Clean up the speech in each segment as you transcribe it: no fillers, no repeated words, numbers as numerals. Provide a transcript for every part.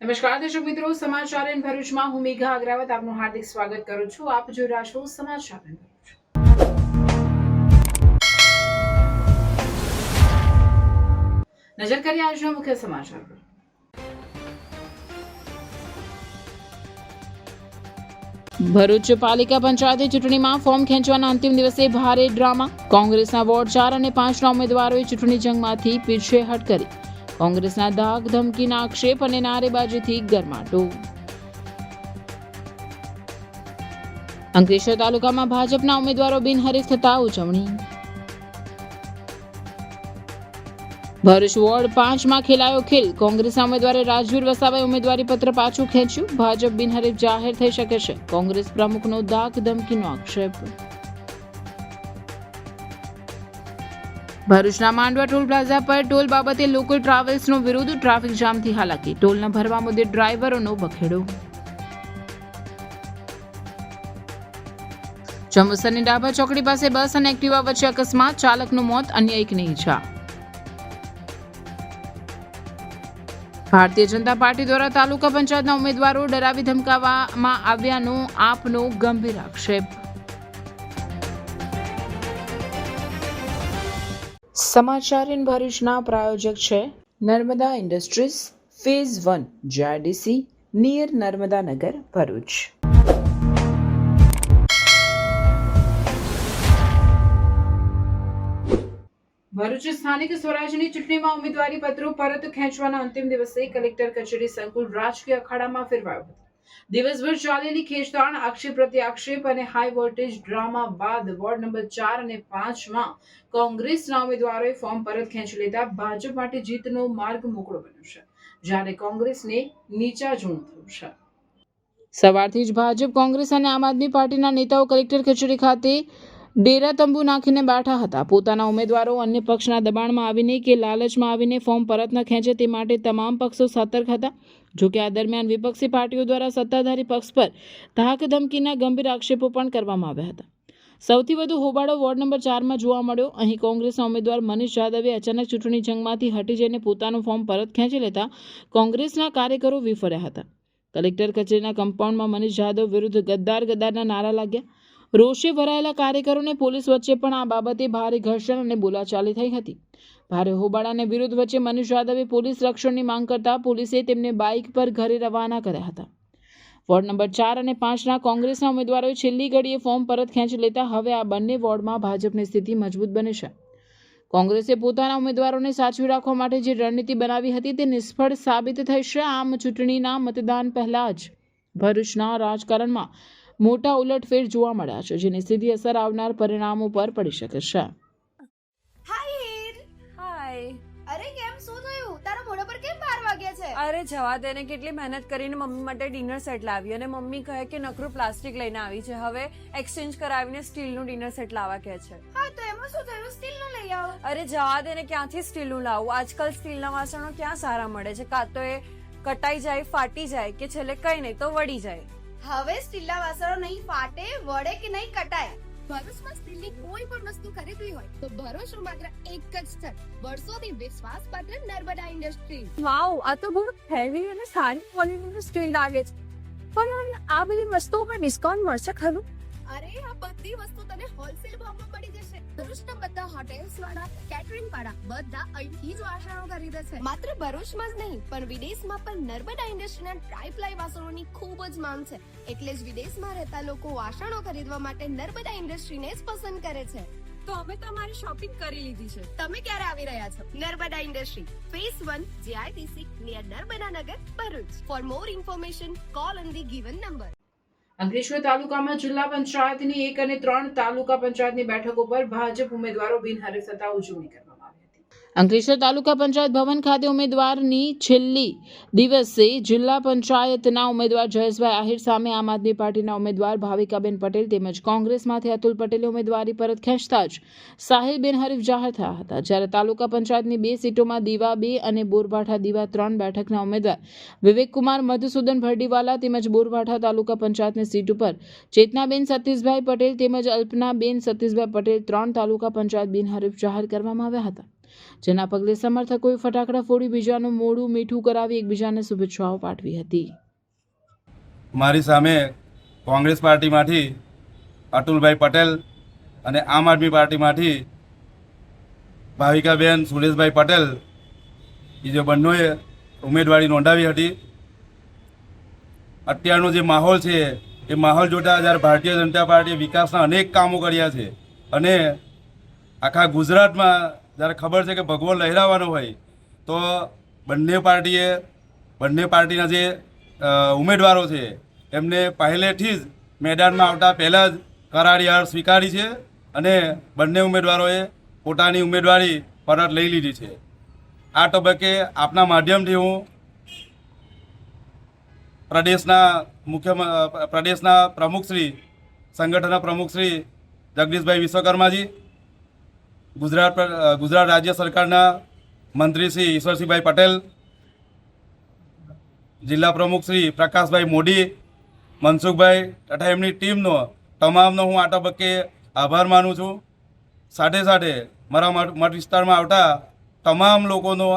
નમસ્કાર દર્શક મિત્રો, સમાચાર ઇન ભરૂચમાં હું મેઘા અગ્રવાલ આપનું હાર્દિક સ્વાગત કરું છું. આપ જોઈ રહ્યા છો સમાચાર ઇન ભરૂચ. નજર કરીએ આજના મુખ્ય સમાચાર પર. ભરૂચ પાલિકા પંચાયતની ચૂંટણીમાં ફોર્મ ખેંચવાના અંતિમ દિવસે ભારે ડ્રામા. કોંગ્રેસના વોર્ડ 4 અને 5ના ઉમેદવારોએ ચૂંટણી જંગમાંથી પીછેહટ કરી. કોંગ્રેસના ધાક ધમકીના આક્ષેપ અને નારેબાજીથી ગરમાટો. અંકલેશ્વર તાલુકામાં ભાજપના ઉમેદવારો બિનહરીફ થતા ઉજવણી. ભરૂચ વોર્ડ 5માં ખેલાયો ખેલ. કોંગ્રેસના ઉમેદવારે રાજવીર વસાવાએ ઉમેદવારી પત્ર પાછું ખેંચ્યું. ભાજપ બિનહરીફ જાહેર થઈ શકે છે. કોંગ્રેસ પ્રમુખનો ધાક ધમકીનો આક્ષેપ. ભરૂચના માંડવા ટોલ પ્લાઝા પર ટોલ બાબતે લોકલ ટ્રાવેલ્સનો વિરોધ. ટ્રાફિક જામથી હાલાકી. ટોલ ન ભરવા મુદ્દે ડ્રાઈવરોનો બખેડો. જંબુસરની ડાભા ચોકડી પાસે બસ અને એક્ટિવા વચ્ચે અકસ્માત. ચાલકનું મોત, અન્ય એકને ઈજા. ભારતીય જનતા પાર્ટી દ્વારા તાલુકા પંચાયતના ઉમેદવારો ડરાવી ધમકાવવામાં આવ્યાનો આપનો ગંભીર આક્ષેપ. સમાચાર ઇન ભરૂચના પ્રાયોજક છે Narmada industries phase 1 GIDC near Narmada Nagar Bharuch. Bharuch સ્થાનિક સ્વરાજની ચૂંટણીમાં ઉમેદવારી પત્રો પરત ખેંચવાના અંતિમ દિવસે કલેક્ટર કચેરી સંકુલ રાજકીય અખાડામાં ફેરવાયો હતો. દિવસભર ચાલેલી ખેંચતાણ, આક્ષેપ પ્રત્યાક્ષેપ અને હાઈ વોલ્ટેજ ડ્રામા બાદ વોર્ડ નંબર 4 અને 5માં કોંગ્રેસના ઉમેદવારોએ ફોર્મ પરત ખેંચી લેતા ભાજપ માટે જીતનો માર્ગ મોકળો બન્યો છે, જ્યારે કોંગ્રેસને નીચા જૂનું થયું છે. સવારથી જ ભાજપ, કોંગ્રેસ અને આમ આદમી પાર્ટીના નેતાઓ કલેક્ટર કચેરી ખાતે ડેરા તંબુ નાખીને બેઠા હતા. પોતાના ઉમેદવારો અન્ય પક્ષના દબાણમાં આવીને કે લાલચમાં આવીને ફોર્મ પરત ન ખેંચે તે માટે તમામ પક્ષો સતર્ક હતા. જોકે આ દરમિયાન વિપક્ષી પાર્ટીઓ દ્વારા સત્તાધારી પક્ષ પર ધાક ધમકીના ગંભીર આક્ષેપો પણ કરવામાં આવ્યા હતા. સૌથી વધુ હોબાળો વોર્ડ નંબર 4માં જોવા મળ્યો. અહીં કોંગ્રેસના ઉમેદવાર મનીષ જાદવે અચાનક ચૂંટણી જંગમાંથી હટી જઈને પોતાનું ફોર્મ પરત ખેંચી લેતા કોંગ્રેસના કાર્યકરો વિફર્યા હતા. કલેક્ટર કચેરીના કમ્પાઉન્ડમાં મનીષ જાદવ વિરુદ્ધ ગદ્દારના નારા લાગ્યા. રોષે ભરાયેલા કાર્યકરોને પોલીસ વચ્ચે પણ આ બાબતે ભારે ઘર્ષણ અને બોલાચાલી થઈ હતી. ભારે હોબાળાને વિરોધ વચ્ચે મનીષ જાદવે પોલીસ રક્ષણની માંગ કરતા પોલીસે તેમને બાઇક પર ઘરે રવાના કર્યા હતા. વોર્ડ નંબર 4 અને 5ના કોંગ્રેસના ઉમેદવારોએ છેલ્લી ઘડીએ ફોર્મ પરત ખેંચી લેતા હવે આ બંને વોર્ડમાં ભાજપની સ્થિતિ મજબૂત બની છે. કોંગ્રેસે પોતાના ઉમેદવારોને સાચવી રાખવા માટે જે રણનીતિ બનાવી હતી તે નિષ્ફળ સાબિત થઈ છે. આમ ચૂંટણીના મતદાન પહેલા જ ભરૂચના રાજકારણમાં મોટા ઉલટફેર જોવા મળ્યા છે, જેની સીધી અસર આવનાર પરિણામો પર પડી શકે છે. અરે કેમ શું થયું? તારા મોઢા પર કેમ 12 વાગ્યા છે? અરે જવા દે ને, કેટલી મહેનત કરીને મમ્મી માટે ડિનર સેટ લાવી અને મમ્મી કહે કે નકરું પ્લાસ્ટિક લઈને આવી છે, હવે એક્સચેન્જ કરાવીને સ્ટીલનું ડિનર સેટ લાવવા કહે છે. હા તો એમાં શું થયું? સ્ટીલનું લઈ આવો. અરે જવા દે ને, ક્યાંથી સ્ટીલનું લાવું? આજકાલ સ્ટીલના વાસણો ક્યાં સારા મળે છે? કાં તો એ કટાઈ જાય, ફાટી જાય કે છેલ્લે કઈ નહીં તો વળી જાય. હવે સ્ટીલના વાસણો નહીં ફાટે, વળે કે નહીં કટાય. ભરૂચમાં સ્ટીલની કોઈ પણ વસ્તુ ખરીદવી હોય તો ભરૂચનું માત્ર એક જ સ્થળ, વર્ષોથી વિશ્વાસપાત્ર નર્મદા ઇન્ડસ્ટ્રીઝ. વાવ, આ તો બહુ હેવી અને સારી ક્વોલિટીનું સ્ટીલ લાગે છે. પણ આ બધી વસ્તુઓ પર ડિસ્કાઉન્ટ મળશે ખરું? અરે આ બધી વસ્તુ તને હોલસેલ ભાવમાં મળી જશે. ભરૂચના બધા હોટેલ્સ વાળા, કેટરિંગ વાળા બધા અહીંથી જ વાસણો ખરીદે છે. માત્ર ભરૂચમાં જ નહીં પણ વિદેશમાં પણ નર્મદા ઇન્ડસ્ટ્રીના ટ્રાય-પ્લાય વાસણોની ખૂબ જ માંગ છે. એટલે જ વિદેશમાં રહેતા લોકો વાસણો ખરીદવા માટે નર્મદા ઇન્ડસ્ટ્રીને જ પસંદ કરે છે. તો અમે તમારી શોપિંગ કરી લીધી છે. તમે ક્યારે આવી રહ્યા છો? Narmada industry phase 1 GIDC near Narmada Nagar Bharuch. For more information call on the given number. Ankleshwar તાલુકામાં જિલ્લા પંચાયતની 1 અને 3 તાલુકા પંચાયતની બેઠકો પર ભાજપ ઉમેદવારો બિનહરીફ થતા ઉજવણી કરવામાં આવી હતી. અંકલેશ્વર તાલુકા પંચાયત ભવન ખાતે ઉમેદવારની છેલ્લી દિવસે જિલ્લા પંચાયતના ઉમેદવાર જયેશભાઈ આહિર સામે આમ આદમી પાર્ટીના ઉમેદવાર ભાવિકાબેન પટેલ તેમજ કોંગ્રેસમાંથી અતુલ પટેલે ઉમેદવારી પરત ખેંચતા જ સાહિલ બિનહરીફ જાહેર થયા હતા. જ્યારે તાલુકા પંચાયતની 2 સીટોમાં દીવા 2 અને બોરભાઠા દીવા 3 બેઠકના ઉમેદવાર વિવેકકુમાર મધુસૂદન ભરડીવાલા તેમજ બોરભાઠા તાલુકા પંચાયતની સીટ ઉપર ચેતનાબેન સતીશભાઈ પટેલ તેમજ અલ્પનાબેન સતીશભાઈ પટેલ 3 તાલુકા પંચાયત બિનહરીફ જાહેર કરવામાં આવ્યા હતા. જેના પગલે સમર્થકોએ ફટાકડા ફોડી બીજાનું મોઢું મીઠું કરાવી એકબીજાને શુભેચ્છાઓ પાઠવી હતી. મારી સામે કોંગ્રેસ પાર્ટીમાંથી અતુલભાઈ પટેલ અને આમ આદમી પાર્ટીમાંથી ભાવિકાબેન સુરેશભાઈ પટેલ એ જે બંનેએ ઉમેદવારી નોંધાવી હતી. અત્યારનો જે માહોલ છે એ માહોલ જોતાં જ્યારે ભારતીય જનતા પાર્ટીએ વિકાસના અનેક કામો કર્યા છે અને આખા ગુજરાતમાં જ્યારે ખબર છે કે ભગવો લહેરાવાનો હોય તો બંને પાર્ટીના જે ઉમેદવારો છે એમને પહેલેથી જ મેદાનમાં આવતા પહેલાં જ કરારી હાર સ્વીકારી છે અને બંને ઉમેદવારોએ પોતાની ઉમેદવારી પરત લઈ લીધી છે. આ તબક્કે આપના માધ્યમથી હું પ્રદેશના પ્રમુખશ્રી સંગઠનના પ્રમુખશ્રી જગદીશભાઈ વિશ્વકર્માજી, ગુજરાત રાજ્ય સરકારના મંત્રી શ્રી ઈશ્વરસિંહભાઈ પટેલ, જિલ્લા પ્રમુખ શ્રી પ્રકાશભાઈ મોદી, મનસુખભાઈ તથા એમની ટીમનો તમામનો હું આ તબક્કે આભાર માનું છું. સાથે સાથે મારા મત વિસ્તારમાં આવતા તમામ લોકોનો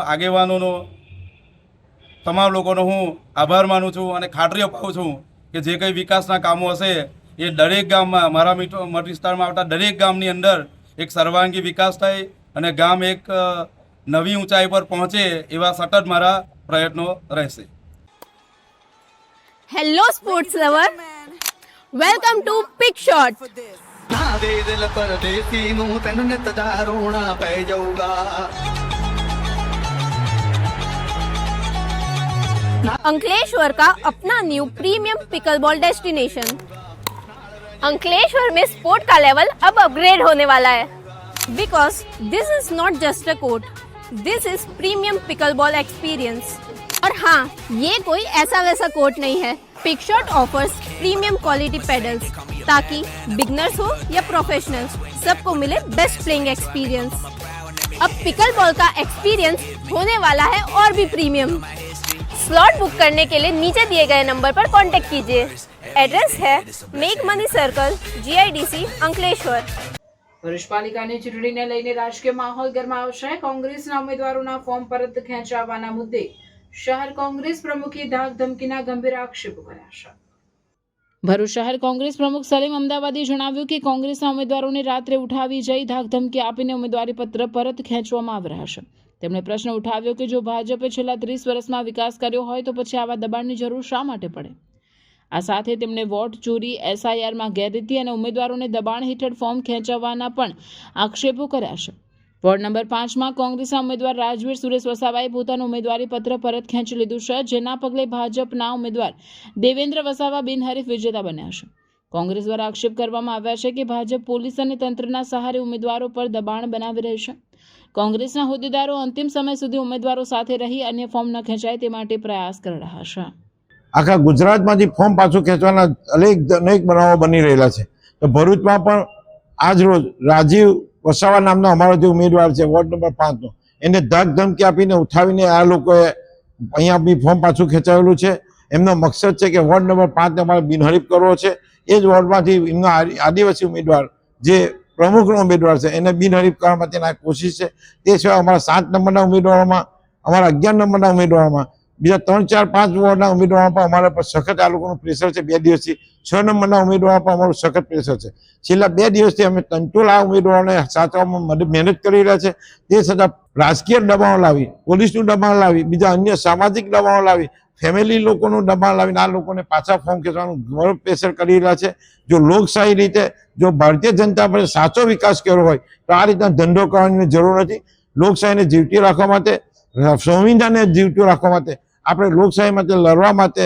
હું આભાર માનું છું અને ખાતરી અપાવું છું કે જે કંઈ વિકાસના કામો હશે એ દરેક ગામમાં, મારા મત વિસ્તારમાં આવતા દરેક ગામની અંદર એક સર્વાંગી વિકાસ થાય અને ગામ એક નવી ઊંચાઈ પર પહોંચે એવા સતત મારા પ્રયત્નો રહેશે. Hello sports lover, welcome to Pick Shot. ना दे दिल परदेसी नूं तैनूं नित दा रोना पै जाऊगा. अंकलेश्वर का अपना new premium pickleball destination. Ankleshwar में स्पोर्ट का लेवल अब अपग्रेड होने वाला है, because this is not just a court, this is premium pickleball experience. और हाँ, ये कोई ऐसा वैसा कोर्ट नहीं है. Pick Shot offers premium quality paddles ताकि बिगनर्स हो या प्रोफेशनल्स, सबको मिले बेस्ट प्लेइंग एक्सपीरियंस. अब पिकल बॉल का एक्सपीरियंस होने वाला है और भी प्रीमियम. स्लॉट बुक करने के लिए नीचे दिए गए नंबर पर कांटेक्ट कीजिए. एड्रेस है make money circle, GIDC, Ankleshwar. Bharuch પાલિકાની ચૂંટણીને લઈને રાજકીય માહોલ ગરમાયો છે. કોંગ્રેસના ઉમેદવારોના ફોર્મ પરત ખેંચાવવાના મુદ્દે શહેર કોંગ્રેસ પ્રમુખે ધાક ધમકીના ગંભીર આક્ષેપો કર્યા છે. ભરૂચ શહેર કોંગ્રેસ પ્રમુખ સલીમ અમદાવાદે જણાવ્યું કે કોંગ્રેસના ઉમેદવારોને રાત્રે ઉઠાવી જઈ ધાક ધમકી આપીને ઉમેદવારી પત્ર પરત ખેંચવામાં આવી રહ્યા છે. તેમણે પ્રશ્ન ઉઠાવ્યો કે જો ભાજપે છેલ્લા 30 વર્ષમાં વિકાસ કર્યો હોય તો પછી આવા દબાણની જરૂર શા માટે પડે. આ સાથે તેમણે વોટ ચોરી, SIRમાં ગેરરીતિ અને ઉમેદવારોને દબાણ હેઠળ ફોર્મ ખેંચવવાના પણ આક્ષેપો કર્યા છે. વોર્ડ નંબર 5માં કોંગ્રેસના ઉમેદવાર રાજવીર સુરેશ વસાવાએ પોતાનું ઉમેદવારી પત્ર પરત ખેંચી લીધું છે, જેના પગલે ભાજપના ઉમેદવાર દેવેન્દ્ર વસાવા બિનહરીફ વિજેતા બન્યા છે. કોંગ્રેસ દ્વારા આક્ષેપ કરવામાં આવ્યા છે કે ભાજપ પોલીસ અને તંત્રના સહારે ઉમેદવારો પર દબાણ બનાવી રહી છે. કોંગ્રેસના હોદ્દેદારો અંતિમ સમય સુધી ઉમેદવારો સાથે રહી અન્ય ફોર્મ ન ખેંચાય તે માટે પ્રયાસ કરી રહ્યા છે. આખા ગુજરાતમાંથી ફોર્મ પાછું ખેંચવાના અનેક બનાવો બની રહેલા છે. તો ભરૂચમાં પણ આજ રોજ રાજીવ વસાવા નામનો અમારો જે ઉમેદવાર છે વોર્ડ નંબર 5નો, એને ધાક ધમકી આપીને ઉઠાવીને આ લોકોએ અહીંયા બી ફોર્મ પાછું ખેંચાવેલું છે. એમનો મકસદ છે કે વોર્ડ નંબર 5ને અમારે બિનહરીફ કરવો છે. એ જ વોર્ડમાંથી એમનો આદિવાસી ઉમેદવાર જે પ્રમુખનો ઉમેદવાર છે એને બિનહરીફ કરવા માટેની કોશિશ છે. તે સિવાય અમારા 7 નંબરના ઉમેદવારોમાં, અમારા 11 નંબરના ઉમેદવારોમાં, બીજા 3, 4, 5 વોર્ડના ઉમેદવારો પર અમારા પર સખત આ લોકોનું પ્રેશર છે. 2 દિવસથી 6 નંબરના ઉમેદવારો પર અમારું સખત પ્રેશર છે. છેલ્લા 2 દિવસથી અમે તંતોલ આ ઉમેદવારોને સાચવવામાં મહેનત કરી રહ્યા છે. તે છતાં રાજકીય દબાણો લાવી, પોલીસનું દબાણ લાવી, બીજા અન્ય સામાજિક દબાણો લાવી, ફેમિલી લોકોનું દબાણ લાવીને આ લોકોને પાછા ફોર્મ ખેંચવાનું ઘણું પ્રેશર કરી રહ્યા છે. જો લોકશાહી રીતે જો ભારતીય જનતા પાર્ટી સાચો વિકાસ કર્યો હોય તો આ રીતના ધંધો કરવાની જરૂર નથી. લોકશાહીને જીવતી રાખવા માટે, સંવિધાનને જીવતું રાખવા માટે, આપણે લોકશાહી માટે લડવા માટે,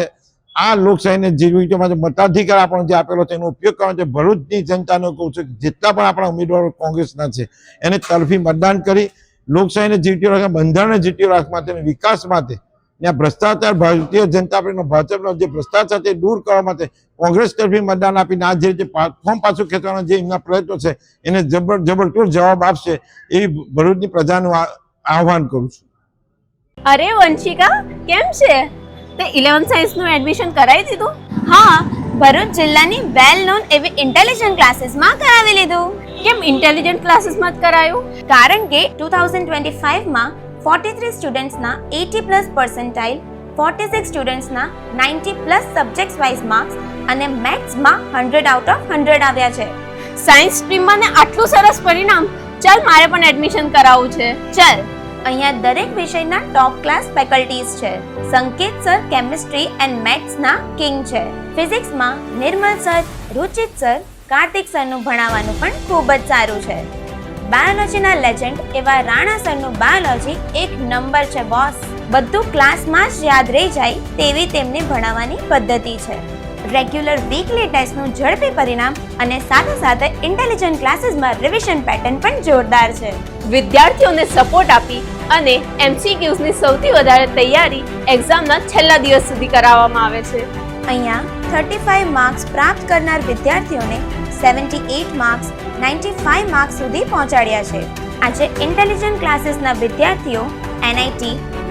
આ લોકશાહીને જીવવા માટે મતાધિકાર આપણને જે આપેલો છે એનો ઉપયોગ કરવા માટે ભરૂચની જનતાને કહું છું કે જેટલા પણ આપણા ઉમેદવારો કોંગ્રેસના છે એને તરફી મતદાન કરી લોકશાહીને જીવતી રાખવા, બંધારણને જીવતી રાખવા માટે, વિકાસ માટે, ત્યાં ભ્રષ્ટાચાર, ભારતીય જનતા પાર્ટીનો ભાજપનો જે ભ્રષ્ટાચાર છે દૂર કરવા માટે કોંગ્રેસ તરફી મતદાન આપીને આ જે રીતે ફોર્મ પાછું ખેંચવાના જે એમના પ્રયત્નો છે એને જબરદસ્ત જવાબ આપશે એવી ભરૂચની પ્રજાનું આહ્વાન કરું છું. અરે વંશિકા, કેમ છે? તે 11th સાયન્સનું એડમિશન કરાવી દીધું? હા, ભરૂચ જિલ્લાની વેલ નોન એવી ઇન્ટેલિજન્ટ ક્લાસીસમાં કરાવી લીધું. કેમ ઇન્ટેલિજન્ટ ક્લાસીસમાં જ કરાયું? કારણ કે 2025માં 43 સ્ટુડન્ટ્સના 80+ પર્સન્ટાઇલ, 46 સ્ટુડન્ટ્સના 90+ સબ્જેક્ટ્સ વાઇઝ માર્ક્સ અને મેથ્સમાં 100 આઉટ ઓફ 100 આવ્યા છે. સાયન્સ સ્ટ્રીમમાં ને આટલું સરસ પરિણામ, ચાલ મારે પણ એડમિશન કરાવવું છે. ચાલ, અહીંયા દરેક વિષયના ટોપ ક્લાસ ફેકલ્ટીઝ છે. સંકેત સર કેમિસ્ટ્રી એન્ડ મેથ્સના કિંગ છે. ફિઝિક્સમાં નિર્મલ સર, રુચિત સર, કાર્તિક સરનું ભણાવવાનું પણ ખૂબ જ સારું છે. બાયોલોજીના લેજેન્ડ એવા રાણા સરનું બાયોલોજી એક નંબર છે બોસ. બધું ક્લાસમાં જ યાદ રહી જાય તેવી તેમની ભણાવવાની પદ્ધતિ છે. રેગ્યુલર વીકલી ટેસ્ટનું ઝડપી પરિણામ અને સાથે સાથે ઇન્ટેલિજન્ટ ક્લાસીસમાં રિવિઝન પેટર્ન પણ જોરદાર છે. વિદ્યાર્થીઓને સપોર્ટ આપી અને MCQsની સૌથી વધારે તૈયારી એક્ઝામના છેલ્લા દિવસ સુધી કરાવવામાં આવે છે. અહીંયા 35 માર્ક્સ પ્રાપ્ત કરનાર વિદ્યાર્થીઓને 78 માર્ક્સ, 95 માર્ક્સ સુધી પહોંચાડ્યા છે. આજે ઇન્ટેલિજન્ટ ક્લાસીસના વિદ્યાર્થીઓ NIT,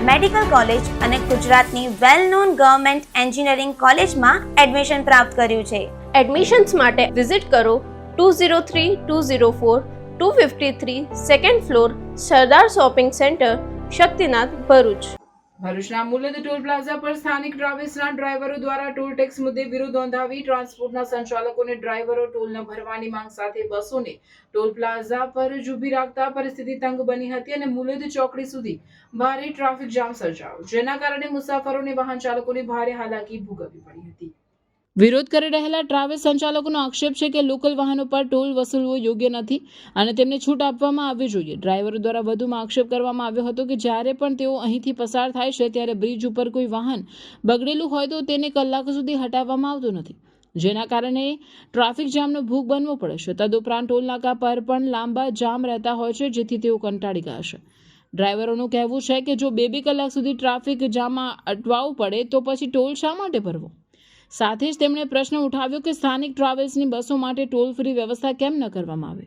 મેડિકલ કોલેજ અને ગુજરાતની વેલ નોન ગવર્મેન્ટ એન્જિનિયરિંગ કોલેજમાં એડમિશન પ્રાપ્ત કર્યું છે. એડમિશન્સ માટે વિઝિટ કરો 203-204-253 સેકન્ડ ફ્લોર, સરદાર શોપિંગ સેન્ટર, શક્તિનાથ, ભરૂચ. ભરૂચના મુલદ ટોલ પ્લાઝા પર સ્થાનિક ટ્રાવેલ્સના ડ્રાઈવરો દ્વારા ટોલ ટેક્સ મુદ્દે વિરોધ નોંધાવી ટ્રાન્સપોર્ટના સંચાલકોને ડ્રાઈવરો ટોલ ન ભરવાની માંગ સાથે બસોને ટોલ પ્લાઝા પર જ ઊભી રાખતા પરિસ્થિતિ તંગ બની હતી અને મુલદ ચોકડી સુધી ભારે ટ્રાફિક જામ સર્જાયો, જેના કારણે મુસાફરોને વાહન ચાલકોને ભારે હાલાકી ભોગવવી પડી હતી. વિરોધ કરી રહેલા ટ્રાવેલ્સ સંચાલકોનો આક્ષેપ છે કે લોકલ વાહનો પર ટોલ વસૂલવો યોગ્ય નથી અને તેમને છૂટ આપવામાં આવવી જોઈએ. ડ્રાઈવરો દ્વારા વધુમાં આક્ષેપ કરવામાં આવ્યો હતો કે જ્યારે પણ તેઓ અહીંથી પસાર થાય છે ત્યારે બ્રિજ ઉપર કોઈ વાહન બગડેલું હોય તો તેને કલાકો સુધી હટાવવામાં આવતું નથી, જેના કારણે ટ્રાફિક જામનો ભોગ બનવો પડે છે. તદુપરાંત ટોલ નાકા પર પણ લાંબા જામ રહેતા હોય છે, જેથી તેઓ કંટાળી ગયા છે. ડ્રાઈવરોનું કહેવું છે કે જો 2 કલાક સુધી ટ્રાફિક જામમાં અટવાવું પડે તો પછી ટોલ શા માટે ભરવો? સાથે જ તેમણે પ્રશ્ન ઉઠાવ્યો કે સ્થાનિક ટ્રાવેલ્સની બસો માટે ટોલ ફ્રી વ્યવસ્થા કેમ ન કરવામાં આવે.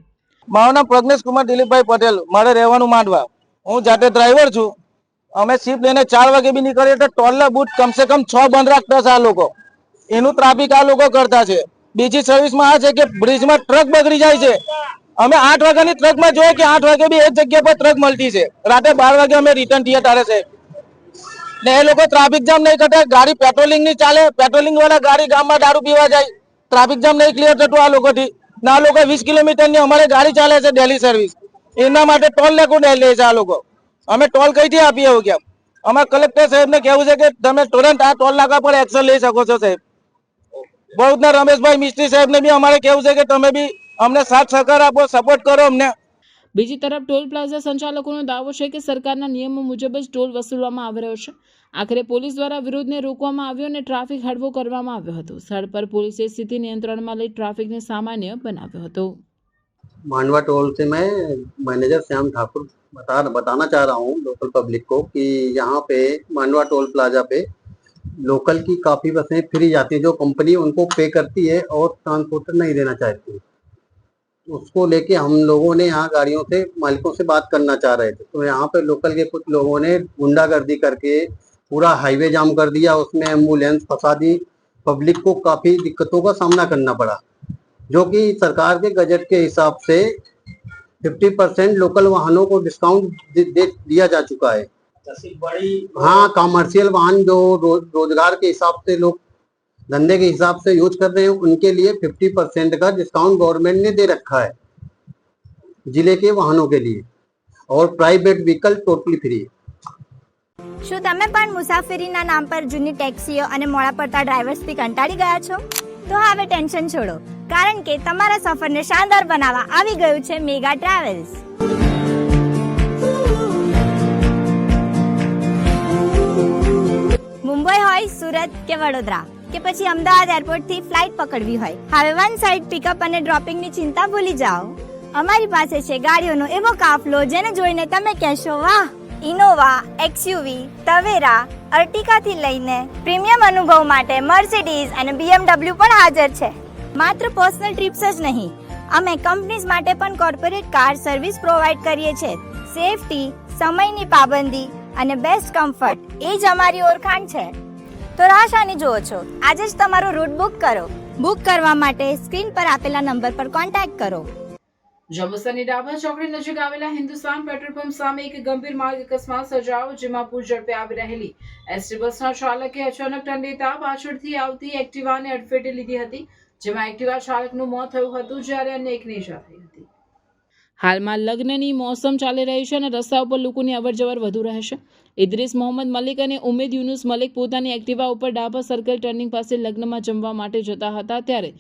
મારું નામ પ્રજ્ઞેશ કુમાર દિલીપભાઈ પટેલ, મારે રહેવાનું માંડવા. હું જાતે ડ્રાઈવર છું. અમે શિફ્ટ લઈને 4 વાગે બી નીકળીએ તો ટોલના બૂથ કમસે કમ 6 બંધ રાખતા છે આ લોકો. એનું ટ્રાફિક આ લોકો કરતા છે. બીજી સર્વિસમાં આ છે કે બ્રિજમાં ટ્રક બગડી જાય છે. અમે 8 વાગ્યાની ટ્રકમાં જોઈએ કે 8 વાગે બી એક જગ્યા પર ટ્રક મળતી છે. રાતે 12 વાગે અમે રિટર્ન થઈએ તારે છે ને એ લોકો ટ્રાફિક જામ નહીં કરતા. ગાડી પેટ્રોલિંગ ની ચાલે, પેટ્રોલિંગ વાળા ગાડી ગામમાં દારૂ પીવા જાય, ટ્રાફિક જામ નહીં ક્લિયર થતું આ લોકોથી. ને આ લોકો 20 કિલોમીટરની અમારે ગાડી ચાલે છે ડેલી સર્વિસ, એના માટે ટોલ લેકો લે છે આ લોકો. અમે ટોલ કઈથી આપીએ એવું કેમ? અમારા કલેક્ટર સાહેબને કહેવું છે કે તમે તુરંત આ ટોલ નાકા પર એક્શન લઈ શકો છો સાહેબ. બહુતના રમેશભાઈ મિસ્ત્રી સાહેબને બી અમારે કહેવું છે કે તમે બી અમને સાથ સહકાર આપો, સપોર્ટ કરો અમને. બીજી તરફ ટોલ પ્લાઝા સંચાલકોનો દાવો છે કે સરકારના નિયમો મુજબ જ ટોલ વસૂલવામાં આવી રહ્યો છે. આખરે પોલીસ દ્વારા વિરોધને રોકવામાં આવ્યો અને ટ્રાફિક હળવો કરવામાં આવ્યો હતો. સ્થળ પર પોલીસે સ્થિતિ નિયંત્રણમાં લઈ ટ્રાફિકને સામાન્ય બનાવ્યો હતો. मांडवा टोल से मैं मैनेजर श्याम ठाकुर बताना चाह रहा हूँ लोकल पब्लिक को कि यहाँ पे मांडवा टोल प्लाजा पे लोकल की काफ़ी बसें फ्री जाती है, जो कंपनी उनको पे करती है और ट्रांसपोर्टर नहीं देना चाहती. उसको लेके हम लोगों ने यहाँ गाड़ियों से मालिकों से बात करना चाह रहे थे, तो यहाँ पे लोकल के कुछ लोगों ने गुंडागर्दी करके पूरा हाईवे जाम कर दिया, उसमें एम्बुलेंस फंसा दी. पब्लिक को काफ़ी दिक्कतों का सामना करना पड़ा, जो कि सरकार के बजट के हिसाब से 50% लोकल वाहनों को डिस्काउंट दिया जा चुका है. हाँ, कमर्शियल वाहन जो रोजगार के हिसाब से लोग धंधे के हिसाब से यूज कर रहे हैं, उनके लिए 50% का डिस्काउंट गवर्नमेंट ने दे रखा है जिले के वाहनों के लिए, और प्राइवेट व्हीकल टोटली फ्री. શું તમે પણ મુસાફરીના નામ પર જૂની ટેક્સીઓ અને મોડા પડતા ડ્રાઈવર્સથી કંટાળી ગયા છો? તો હવે ટેન્શન છોડો, કારણ કે તમારા સફરને શાનદાર બનાવવા આવી ગયું છે મેગા ટ્રાવેલ્સ. મુંબઈ હોય, સુરત કે વડોદરા કે પછી અમદાવાદ એરપોર્ટથી ફ્લાઇટ પકડવી હોય, હવે વન સાઇડ પિકઅપ અને ડ્રોપિંગની ચિંતા ભૂલી જાઓ. અમારી પાસે છે ગાડીઓનો એવો કાફલો જેને જોઈને તમે કહેશો વાહ. ઇનોવા, XUV, તવેરા, અર્ટિકાથી લઈને પ્રીમિયમ અનુભવ માટે મર્સિડીઝ અને BMW પણ હાજર છે. માત્ર પર્સનલ ટ્રીપ્સ જ નહીં, અમે કંપનીઝ માટે પણ કોર્પોરેટ કાર સર્વિસ પ્રોવાઈડ કરીએ છીએ. સેફટી, સમયની પાબંદી અને બેસ્ટ કમ્ફર્ટ એ જ અમારી ઓળખાણ છે. તો રાહ શાની જુઓ છો? આજે જ તમારો રૂટ બુક કરો. બુક કરવા માટે સ્ક્રીન પર આપેલા નંબર પર કોન્ટેક્ટ કરો. જંબુસરની ડાભા ચોકડી નજીક આવેલા હિન્દુસ્તાન પેટ્રોલ પંપ સામે એક ગંભીર માર્ગ અકસ્માત સર્જાયો, જેમાં પૂર ઝડપે આવી રહેલી એસટી બસના ચાલકે અચાનક ટર્ન લેતા પાછળથી આવતી એક્ટિવાને અડફેટે લીધી હતી, જેમાં એક્ટિવા ચાલકનું મોત થયું હતું, જ્યારે અન્ય એકને ઈજા થઈ હતી. હાલમાં લગ્નની મોસમ ચાલી રહી છે અને રસ્તા ઉપર લોકોની અવરજવર વધુ રહેશે. ઇદ્રીસ મોહમ્મદ મલિક અને ઉમેદ યુનુસ મલિક પોતાની એક્ટિવા ઉપર ડાભા સર્કલ ટર્નિંગ પાસે લગ્નમાં જમવા માટે જતા હતા, ત્યારે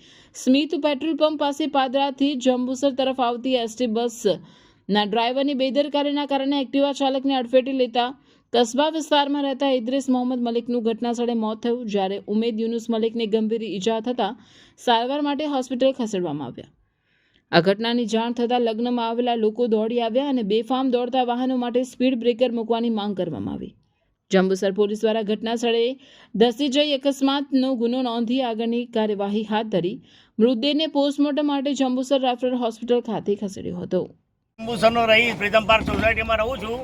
સ્મિત પેટ્રોલ પંપ પાસે પાદરાથી જંબુસર તરફ આવતી એસટી બસના ડ્રાઈવરની બેદરકારીના કારણે એક્ટિવા ચાલકને અડફેટે લેતા કસ્બા વિસ્તારમાં રહેતા ઇદ્રીસ મોહમ્મદ મલિકનું ઘટનાસ્થળે મોત થયું, જ્યારે ઉમેદ યુનુસ મલિકને ગંભીર ઈજા થતાં સારવાર માટે હોસ્પિટલ ખસેડવામાં આવ્યા. આ ઘટનાની જાણ થતાં લગ્નમાં આવેલા લોકો દોડી આવ્યા અને બેફામ દોડતા વાહનો માટે સ્પીડ બ્રેકર મૂકવાની માંગ કરવામાં આવી. જંબુસર પોલીસ દ્વારા ઘટનાસ્થળે ધસી જઈ અકસ્માતનો ગુનો નોંધી આગળની કાર્યવાહી હાથ ધરી મૃતદેહને પોસ્ટમોર્ટમ માટે જંબુસર રેફરલ હોસ્પિટલ ખાતે ખસેડ્યો હતો. જંબુસરનો રહીશ પ્રીતમ પાર્ક સોસાયટીમાં રહું છું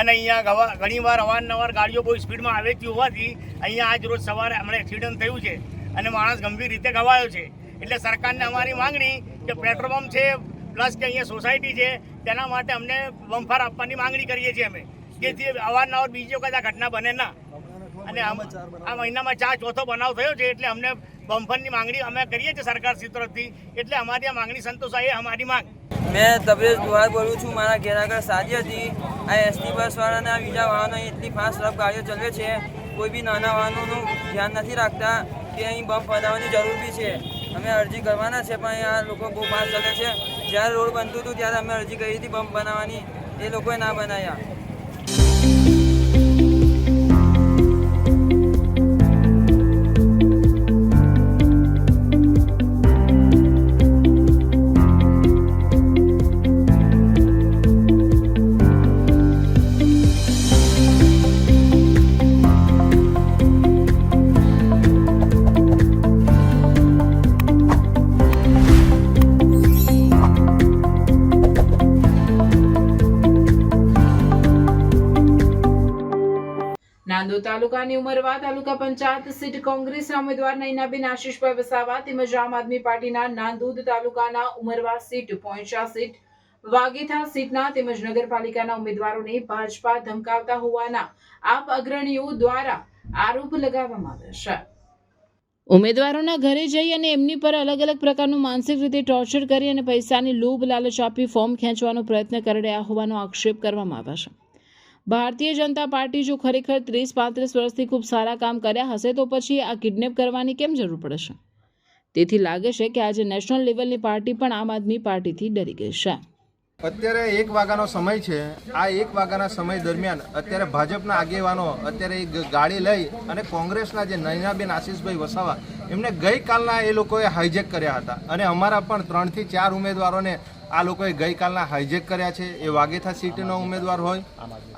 અને અહીંયા ઘણીવાર અવારનવાર ગાડીઓ બહુ સ્પીડમાં આવેતી હોવાથી અહીંયા આજ રોજ સવારે હમણાં એક્સિડન્ટ થયું છે અને માણસ ગંભીર રીતે ઘવાયો છે. એટલે સરકારને અમારી માંગણી કે પેટ્રોલ પંપ છે પ્લસ કે અહીંયા સોસાયટી છે તેના માટે અમને બમ્ફાર આપવાની માંગણી કરીએ છીએ અમે, જેથી અવારનવાર બીજી વખત આ ઘટના બને ના. અને આ મહિનામાં ચોથો બનાવ થયો છે, એટલે અમને બમ્ફરની માંગણી અમે કરીએ છીએ સરકાર તરફથી. એટલે અમારી આ માંગણી સંતોષાય એ અમારી માંગ. મેં તબરેજ દુહાર બોલું છું. મારા ઘેર આગળ શાદી હતી. આ એસટી બસવાળાના બીજા વાહનો એટલી ફાસ્ટ રફ ગાડીઓ ચલાવે છે, કોઈ બી નાના વાહનોનું ધ્યાન નથી રાખતા કે અહીં બમ્પ બનાવવાની જરૂર બી છે. અમે અરજી કરવાના છે, પણ આ લોકો બહુ ફાસ્ટ ચાલે છે. જ્યારે રોડ બનતું હતું ત્યારે અમે અરજી કરી હતી બમ્પ બનાવવાની, એ લોકોએ ના બનાવ્યા. નાંદોદ તાલુકાની ઉમરવા તાલુકા પંચાયત સીટ કોંગ્રેસના ઉમેદવાર નૈનાબેન આશીષભાઈ વસાવા તેમજ આમ આદમી પાર્ટીના નાંદોદ તાલુકાના ઉમરવા સીટ, પોઈચા સીટ, વાગેથા સીટના તેમજ નગરપાલિકાના ઉમેદવારોને ભાજપા ધમકાવતા હોવાના આપ અગ્રણીઓ દ્વારા આરોપ લગાવવામાં આવ્યા છે. ઉમેદવારોના ઘરે જઈ અને એમની પર અલગ અલગ પ્રકારનું માનસિક રીતે ટોર્ચર કરી અને પૈસાની લોભ લાલચ આપી ફોર્મ ખેંચવાનો પ્રયત્ન કરી રહ્યા હોવાનો આક્ષેપ કરવામાં આવ્યો છે. ભારતીય જનતા પાર્ટી જો ખરેખર 30-35 વર્ષથી ખૂબ સારા કામ કર્યા હશે તો પછી આ કિડનેપ કરવાની કેમ જરૂર પડશે? તેથી લાગે છે કે આજે નેશનલ લેવલની પાર્ટી પણ આમ આદમી પાર્ટીથી ડરી ગઈ છે. અત્યારે 1 વાગ્યાનો સમય છે. આ 1 વાગ્યાના સમય દરમિયાન અત્યારે ભાજપના આગેવાનો અત્યારે એક ગાડી લઈ અને કોંગ્રેસના જે નૈનાબેન આશીષભાઈ વસાવા એમને ગઈકાલના એ લોકોએ હાઈજેક કર્યા હતા અને અમારા પણ 3 થી 4 ઉમેદવારોને આ લોકોએ ગઈકાલના હાઈજેક કર્યા છે. એ વાગેથા સીટનો ઉમેદવાર હોય,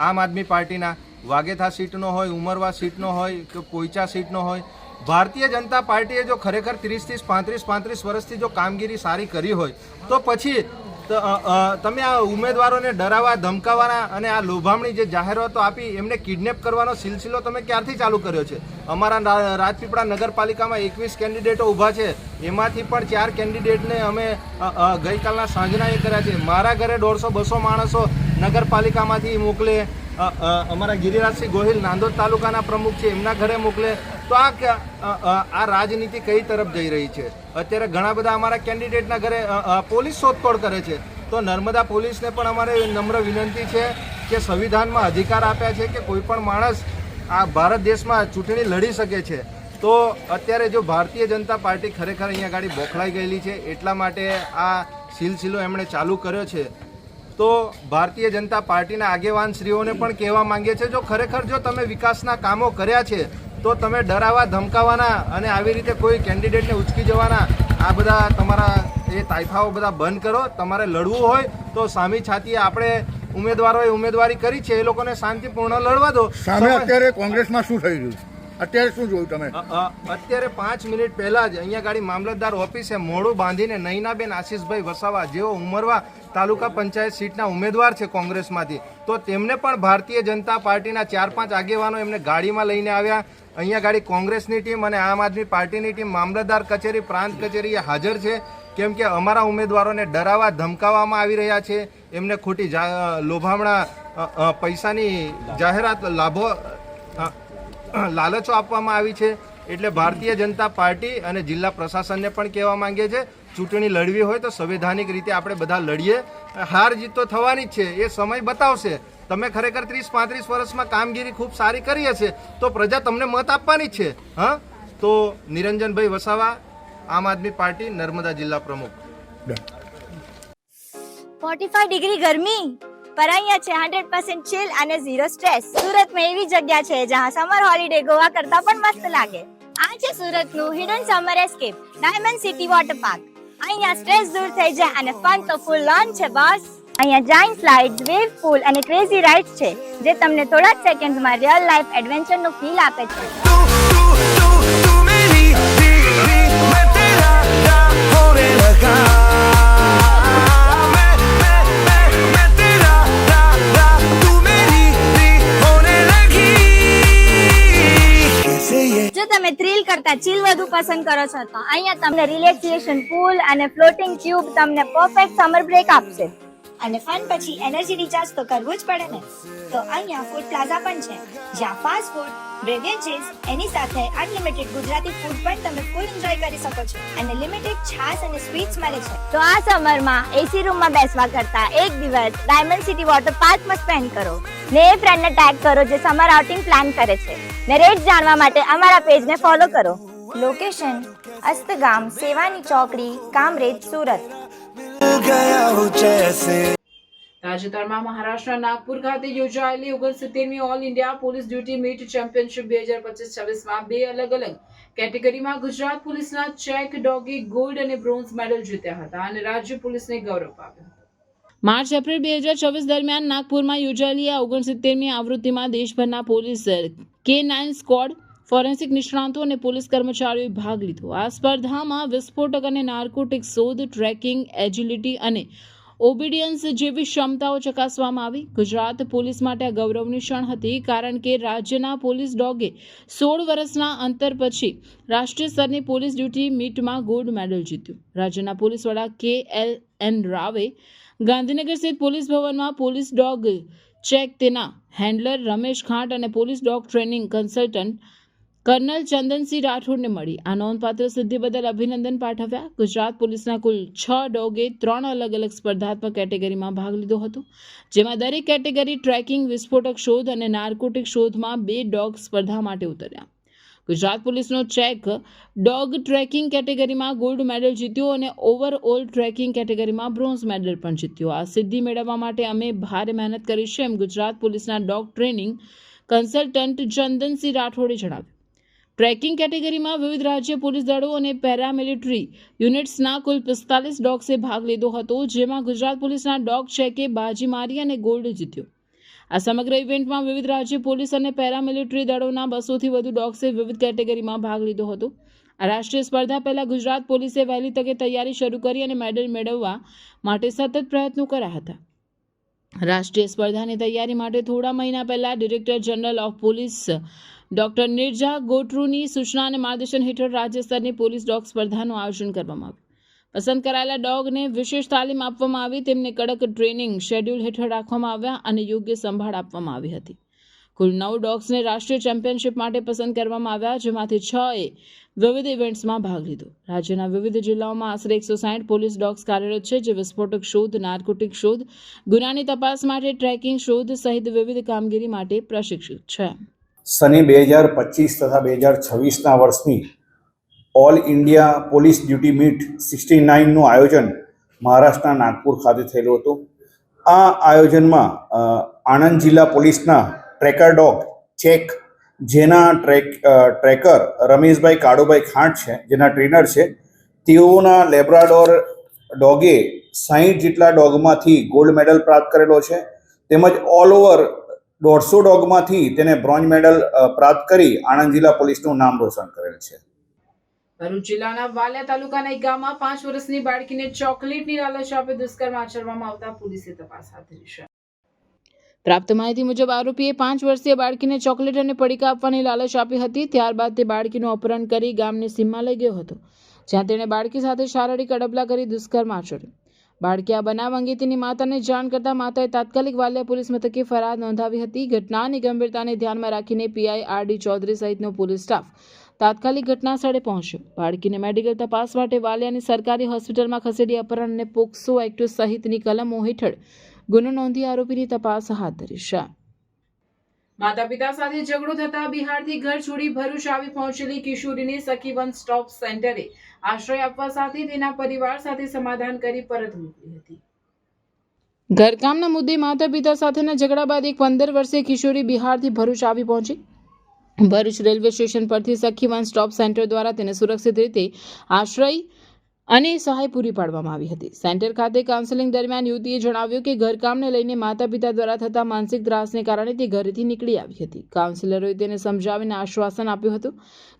આમ આદમી પાર્ટીના વાગેથા સીટનો હોય, ઉમરવા સીટનો હોય કે પોઈચા સીટનો હોય. ભારતીય જનતા પાર્ટીએ જો ખરેખર 30-35 વર્ષથી જો કામગીરી સારી કરી હોય તો પછી તમે આ ઉમેદવારોને ડરાવવા ધમકાવવાના અને આ લોભામણી જે જાહેરાતો આપી એમને કિડનેપ કરવાનો સિલસિલો તમે ક્યારથી ચાલુ કર્યો છે? અમારા રાજપીપળા નગરપાલિકામાં 21 કેન્ડિડેટો ઊભા છે, એમાંથી પણ 4 કેન્ડિડેટને અમે ગઈકાલના સાંજના એ કર્યા છે. મારા ઘરે 150-200 માણસો નગરપાલિકામાંથી મોકલે, અમારા ગિરિરાજસિંહ ગોહિલ નાંદોદ તાલુકાના પ્રમુખ છે એમના ઘરે મોકલે. તો આ રાજનીતિ કઈ તરફ જઈ રહી છે? અત્યારે ઘણા બધા અમારા કેન્ડિડેટના ઘરે પોલીસ શોધખોળ કરે છે. તો નર્મદા પોલીસને પણ અમારે નમ્ર વિનંતી છે કે સંવિધાનમાં અધિકાર આપ્યા છે કે કોઈ પણ માણસ આ ભારત દેશમાં ચૂંટણી લડી શકે છે. તો અત્યારે જો ભારતીય જનતા પાર્ટી ખરેખર અહીંયા ગાડી બોખલાઈ ગયેલી છે, એટલા માટે આ સિલસિલો એમણે ચાલુ કર્યો છે. તો ભારતીય જનતા પાર્ટીના આગેવાન શ્રીઓને પણ કહેવા માંગીએ છીએ, જો ખરેખર જો તમે વિકાસના કામો કર્યા છે તો તમે ડરાવા ધમકાવાના અને આવી રીતે કોઈ કેન્ડિડેટને ઉચકી જવાના આ બધા તમારા એ તાઇફાઓ બધા બંધ કરો. તમારે લડવું હોય તો સામી છાતીએ આપણે ઉમેદવારોએ ઉમેદવારી કરી છે, એ લોકોને શાંતિપૂર્ણ લડવા દો. સામે અત્યારે કોંગ્રેસમાં શું થઈ રહ્યું છે? અત્યારે શું જોયું તમે? અત્યારે 5 મિનિટ પહેલા જ અહીંયા ગાડી મામલતદાર ઓફિસે મોડું બાંધીને નૈનાબેન આશીષભાઈ વસાવા જેઓ ઉમરવા તાલુકા પંચાયત સીટના ઉમેદવાર છે કોંગ્રેસમાંથી, તો તેમને પણ ભારતીય જનતા પાર્ટીના 4-5 આગેવાનો એમને ગાડીમાં લઈને આવ્યા. અહીંયા ગાડી કોંગ્રેસની ટીમ અને આમ આદમી પાર્ટીની ટીમ મામલતદાર કચેરી, પ્રાંત કચેરી હાજર છે. કેમ કે અમારા ઉમેદવારોને ડરાવવા ધમકાવવામાં આવી રહ્યા છે, એમને ખોટી લોભામણા પૈસાની જાહેરાત લાભો લાલચો આપવામાં આવી છે. એટલે ભારતીય જનતા પાર્ટી અને જિલ્લા પ્રશાસનને પણ કહેવા માંગે છે, ચૂંટણી લડવી હોય તો સંવૈધાનિક રીતે આપણે બધા લડીએ. હાર જીત તો થવાની જ છે, એ સમય બતાવશે. તમે ખરેખર 30-35 વર્ષમાં કામગીરી ખૂબ સારી કરી હશે તો પ્રજા તમને મત આપવાની જ છે. હા, તો નિરંજનભાઈ વસાવા, આમ આદમી પાર્ટી, નર્મદા જિલ્લા પ્રમુખ. 45 ડિગ્રી ગરમી પર અહીંયા છે 100% ચિલ અને 0 સ્ટ્રેસ. સુરતમાં એવી જગ્યા છે જ્યાં સમર હોલિડે ગોવા કરતા પણ મસ્ત લાગે. આ છે સુરતનું hidden summer escape, diamond city water park. અહીંયા સ્ટ્રેસ દૂર થઈ જાય અને ફન તો ફૂલ ઓન છે બોસ. અહીંયા જાયન્ટ સ્લાઇડ્સ, વેવ પૂલ અને ક્રેઝી રાઇડ્સ છે જે તમને થોડા જ સેકન્ડ્સમાં રિયલ લાઈફ એડવેન્ચરનું ફીલ આપે છે. જો તમે થ્રિલ કરતા ચીલ વધુ પસંદ કરો છો તો અહીંયા તમને રિલેક્સેશન પૂલ અને ફ્લોટિંગ ટ્યુબ તમને પરફેક્ટ સમર બ્રેક આપશે. અને ફન પછી એનર્જી રિચાર્જ તો કરવું જ પડે ને. તો અહીંયા ફૂડ પ્લાઝા પણ છે જ્યાં ફાસ્ટ ફૂડ, બેવરેજીસ, એની સાથે અનલિમિટેડ ગુજરાતી ફૂડ પણ તમે ફૂલ એન્જોય કરી શકો છો. અને લિમિટેડ છાશ અને સ્વીટ્સ મળે છે. તો આ સમરમાં એસી રૂમમાં બેસવા કરતા એક દિવસ ડાયમંડ સિટી વોટર પાર્કમાં સ્પેન્ડ કરો ને એ ફ્રેન્ડને ટેગ કરો જે સમર આઉટિંગ પ્લાન કરે છે. ને રેટ જાણવા માટે અમારા પેજને ફોલો કરો. લોકેશન અસ્તગામ, સેવાની ચોકડી, કામરેજ, સુરત. તાજેતરમાં મહારાષ્ટ્રના નાગપુર ખાતે યોજાયેલી 69મી all India police duty meet championship 2025-26માં 2 અલગ અલગ કેટેગરીમાં ગુજરાત પોલીસના ચેક ડોગે ગોલ્ડ અને બ્રોન્ઝ મેડલ જીત્યા હતા અને રાજ્ય પોલીસને ગૌરવ અપાવ્યું હતું. માર્ચ-એપ્રિલ 2024 દરમિયાન નાગપુરમાં યોજાયેલી આ 69મી આવૃત્તિમાં દેશભરના પોલીસ K9 સ્ક્વોડ, ફોરેન્સિક નિષ્ણાંતો અને પોલીસ કર્મચારીઓએ ભાગ લીધો. આ સ્પર્ધામાં વિસ્ફોટક અને નાર્કોટિક શોધ, ટ્રેકિંગ, એજિલિટી અને ઓબિડિયન્સ જેવી ક્ષમતાઓ ચકાસવામાં આવી. ગુજરાત પોલીસ માટે આ ગૌરવની ક્ષણ હતી કારણ કે રાજ્યના પોલીસ ડોગે 16 વર્ષના અંતર પછી રાષ્ટ્રીય સ્તરની પોલીસ ડ્યુટી મીટમાં ગોલ્ડ મેડલ જીત્યું. રાજ્યના પોલીસ વડા KLN રાવે ગાંધીનગર સ્થિત પોલીસ ભવનમાં પોલીસ ડોગ ચેક તેના હેન્ડલર રમેશ ખાંટ અને police dog training consultant colonel Chandansinh રાઠોડને મળી આ નોંધપાત્ર સિદ્ધિ બદલ અભિનંદન પાઠવ્યા. ગુજરાત પોલીસના કુલ 6 ડોગે 3 અલગ અલગ સ્પર્ધાત્મક કેટેગરીમાં ભાગ લીધો હતો, જેમાં દરેક કેટેગરી ટ્રેકિંગ, વિસ્ફોટક શોધ અને નાર્કોટિક શોધમાં 2 ડોગ સ્પર્ધા માટે ઉતર્યા. ગુજરાત પોલીસનો ચેક ડોગ ટ્રેકિંગ કેટેગરીમાં ગોલ્ડ મેડલ જીત્યો અને ઓવરઓલ ટ્રેકિંગ કેટેગરીમાં બ્રોન્ઝ મેડલ પણ જીત્યો. આ સિદ્ધિ મેળવવા માટે અમે ભારે મહેનત કરી છે એમ ગુજરાત પોલીસના ડોગ ટ્રેનિંગ કન્સલ્ટન્ટ ચંદનસિંહ રાઠોડે જણાવ્યું. ટ્રેકિંગ કેટેગરીમાં વિવિધ રાજ્ય પોલીસ દળો અને પેરામિલિટરી યુનિટ્સના કુલ 45 ડોગ્સે ભાગ લીધો હતો, જેમાં ગુજરાત પોલીસના ડોગ ચેકે બાજી મારી અને ગોલ્ડ જીત્યો. આ સમગ્ર ઇવેન્ટમાં વિવિધ રાજ્ય પોલીસ અને પેરામિલિટરી દળોના 200થી વધુ ડોગ્સે વિવિધ કેટેગરીમાં ભાગ લીધો હતો. આ રાષ્ટ્રીય સ્પર્ધા પહેલા ગુજરાત પોલીસે વહેલી તકે તૈયારી શરૂ કરી અને મેડલ મેળવવા માટે સતત પ્રયત્નો કર્યા હતા. રાષ્ટ્રીય સ્પર્ધાની તૈયારી માટે થોડા મહિના પહેલા director general of police doctor Nirja ગોટરૂની સૂચના અને માર્ગદર્શન હેઠળ રાજ્ય સ્તરની પોલીસ ડોગ સ્પર્ધાનું આયોજન કરવામાં આવ્યું. પસંદ કરાયેલા ડોગને વિશેષ તાલીમ આપવામાં આવી, તેમને કડક ટ્રેનિંગ શેડ્યુલ હેઠળ રાખવામાં આવ્યા અને યોગ્ય સંભાળ આપવામાં આવી હતી. કુલ 9 ડોગ્સને રાષ્ટ્રીય ચેમ્પિયનશિપ માટે પસંદ કરવામાં આવ્યા, જેમાંથી 6એ વિવિધ ઇવેન્ટ્સમાં ભાગ લીધો. રાજ્યના વિવિધ જિલ્લાઓમાં આશરે 160 પોલીસ ડોગ્સ કાર્યરત છે, જે વિસ્ફોટક શોધ, નાર્કોટિક શોધ, ગુનાની તપાસ માટે, ટ્રેકિંગ શોધ સહિત વિવિધ કામગીરી માટે પ્રશિક્ષિત છે. સને 2025 તથા 2026ના વર્ષની all India police duty meet 69નું આયોજન મહારાષ્ટ્રના નાગપુર ખાતે થયેલું હતું. આ આયોજનમાં આણંદ જિલ્લા પોલીસના ટ્રેકર ડોગ ચેક, જેના ટ્રેકર રમેશભાઈ કાળુભાઈ ખાંટ છે, જેના ટ્રેનર છે, તેઓના લેબ્રાડોર ડોગે 60 જેટલા ડોગમાંથી ગોલ્ડ મેડલ પ્રાપ્ત કરેલો છે, તેમજ ઓલ ઓવર 150 ડોગમાંથી તેને બ્રોન્ઝ મેડલ પ્રાપ્ત કરી આણંદ જિલ્લા પોલીસનું નામ રોશન કરેલ છે. ભરૂચ જિલ્લાના વાલિયા તાલુકાના એક ગામમાં 5 વર્ષની બાળકીને ચોકલેટની લાલચ આપી દુષ્કર્મ આચરવામાં આવતા પોલીસે તપાસ હાથ ધરી છે. પ્રાપ્ત માહિતી મુજબ આરોપીએ 5 વર્ષીય બાળકીને ચોકલેટ અને પડીકા આપવાની લાલચ આપી હતી. ત્યારબાદ તે બાળકીનું અપહરણ કરી ગામની સીમમાં લઈ ગયો હતો, જ્યાં તેણે બાળકી સાથે શારીરિક અડપલા કરી દુષ્કર્મ આચર્યું. બાળકી આ બનાવ અંગે તેની માતાને જાણ કરતા માતાએ તાત્કાલિક વાલિયા પોલીસ મથકે ફરિયાદ નોંધાવી હતી. ઘટનાની ગંભીરતાને ધ્યાનમાં રાખીને પીઆઈ આર.ડી. ચૌધરી સહિતનો પોલીસ સ્ટાફ તાત્કાલિક ઘટના સ્થળે પહોંચ્યો. બાળકીને મેડિકલ તપાસ માટે વાલિયાની સરકારી હોસ્પિટલમાં ખસેડી અપહરણ અને પોક્સો એક્ટ સહિતની કલમો હેઠળ ગુનો નોંધી આરોપીની તપાસ હાથ ધરી છે. માતા પિતા સાથે ઝઘડો થતા બિહારથી ઘર છોડી ભરૂચ આવી પહોંચેલી કિશોરીને સખી વન સ્ટોપ સેન્ટરે આશ્રય આપવા સાથે તેના પરિવાર સાથે સમાધાન કરી પરત મોકલી હતી. ઘરકામના મુદ્દે માતા પિતા સાથેના ઝઘડા બાદ એક 15 વર્ષીય કિશોરી બિહારથી ભરૂચ આવી પહોંચી. ભરૂચ રેલવે સ્ટેશન પરથી સખી વન સ્ટોપ સેન્ટર દ્વારા તેને સુરક્ષિત રીતે આશ્રય અને સહાય પૂરી પાડવામાં આવી હતી. સેન્ટર ખાતે કાઉન્સેલિંગ દરમિયાન યુવતીએ જણાવ્યું કે ઘરકામને લઈને માતા પિતા દ્વારા થતા માનસિક ત્રાસને કારણે તે ઘરેથી નીકળી આવી હતી. કાઉન્સેલરોએ તેને સમજાવીને આશ્વાસન આપ્યું હતું.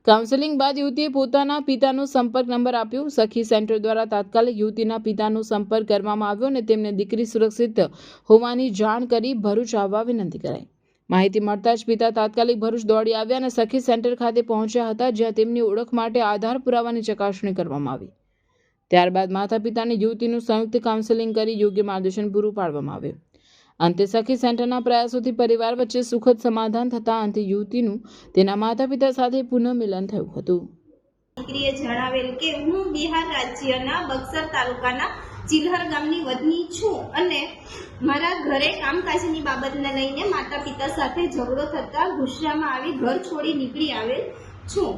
કાઉન્સેલિંગ બાદ યુવતીએ પોતાના પિતાનો સંપર્ક નંબર આપ્યો. સખી સેન્ટર દ્વારા તાત્કાલિક યુવતીના પિતાનો સંપર્ક કરવામાં આવ્યો અને તેમને દીકરી સુરક્ષિત હોવાની જાણ કરી ભરૂચ આવવા વિનંતી કરાઈ. માહિતી મળતા જ પિતા તાત્કાલિક ભરૂચ દોડી આવ્યા અને સખી સેન્ટર ખાતે પહોંચ્યા હતા, જ્યાં તેમની ઓળખ માટે આધાર પુરાવાની ચકાસણી કરવામાં આવી. ત્યારબાદ માતા પિતાને યુવતીનું સંયુક્ત કાઉન્સેલિંગ કરી યોગ્ય માર્ગદર્શન પૂરું પાડવામાં આવ્યું. અંતે સખી સેન્ટરના પ્રયાસોથી પરિવાર વચ્ચે સુખદ સમાધાન થતા અંતે યુવતીનું તેના માતા પિતા સાથે પુનઃમિલન થયું હતું. દીકરીએ જણાવેલ કે હું બિહાર રાજ્યના બક્સર તાલુકાના ચિલહર ગામની વતની છું અને મારા ઘરે કામકાજની બાબતને લઈને માતા પિતા સાથે ઝઘડો થતા ગુસ્સામાં આવી ઘર છોડી નીકળી આવેલ છું,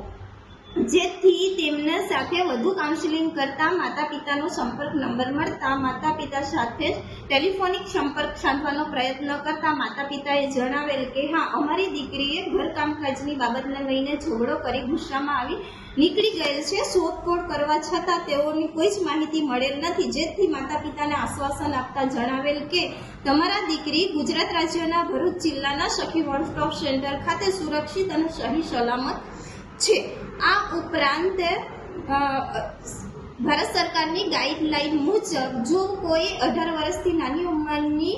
જેથી તેમના સાથે વધુ કાઉન્સેલિંગ કરતા માતા પિતાનો સંપર્ક નંબર મળતા માતા પિતા સાથે ટેલિફોનિક સંપર્ક સાધવાનો પ્રયત્ન કરતા માતા પિતાએ જણાવેલ કે હા, અમારી દીકરીએ ઘર કામકાજની બાબતને લઈને ઝઘડો કરી ગુસ્સામાં આવી નીકળી ગયેલ છે. શોધખોળ કરવા છતાં તેઓની કોઈ જ માહિતી મળેલ નથી, જેથી માતા પિતાને આશ્વાસન આપતા જણાવેલ કે તમારા દીકરી ગુજરાત રાજ્યના ભરૂચ જિલ્લાના સખી વન સ્ટોપ સેન્ટર ખાતે સુરક્ષિત અને સહી સલામત છે. આ ઉપરાંત ભારત સરકારની ગાઈડલાઈન મુજબ જો કોઈ 18 વર્ષથી નાની ઉંમરની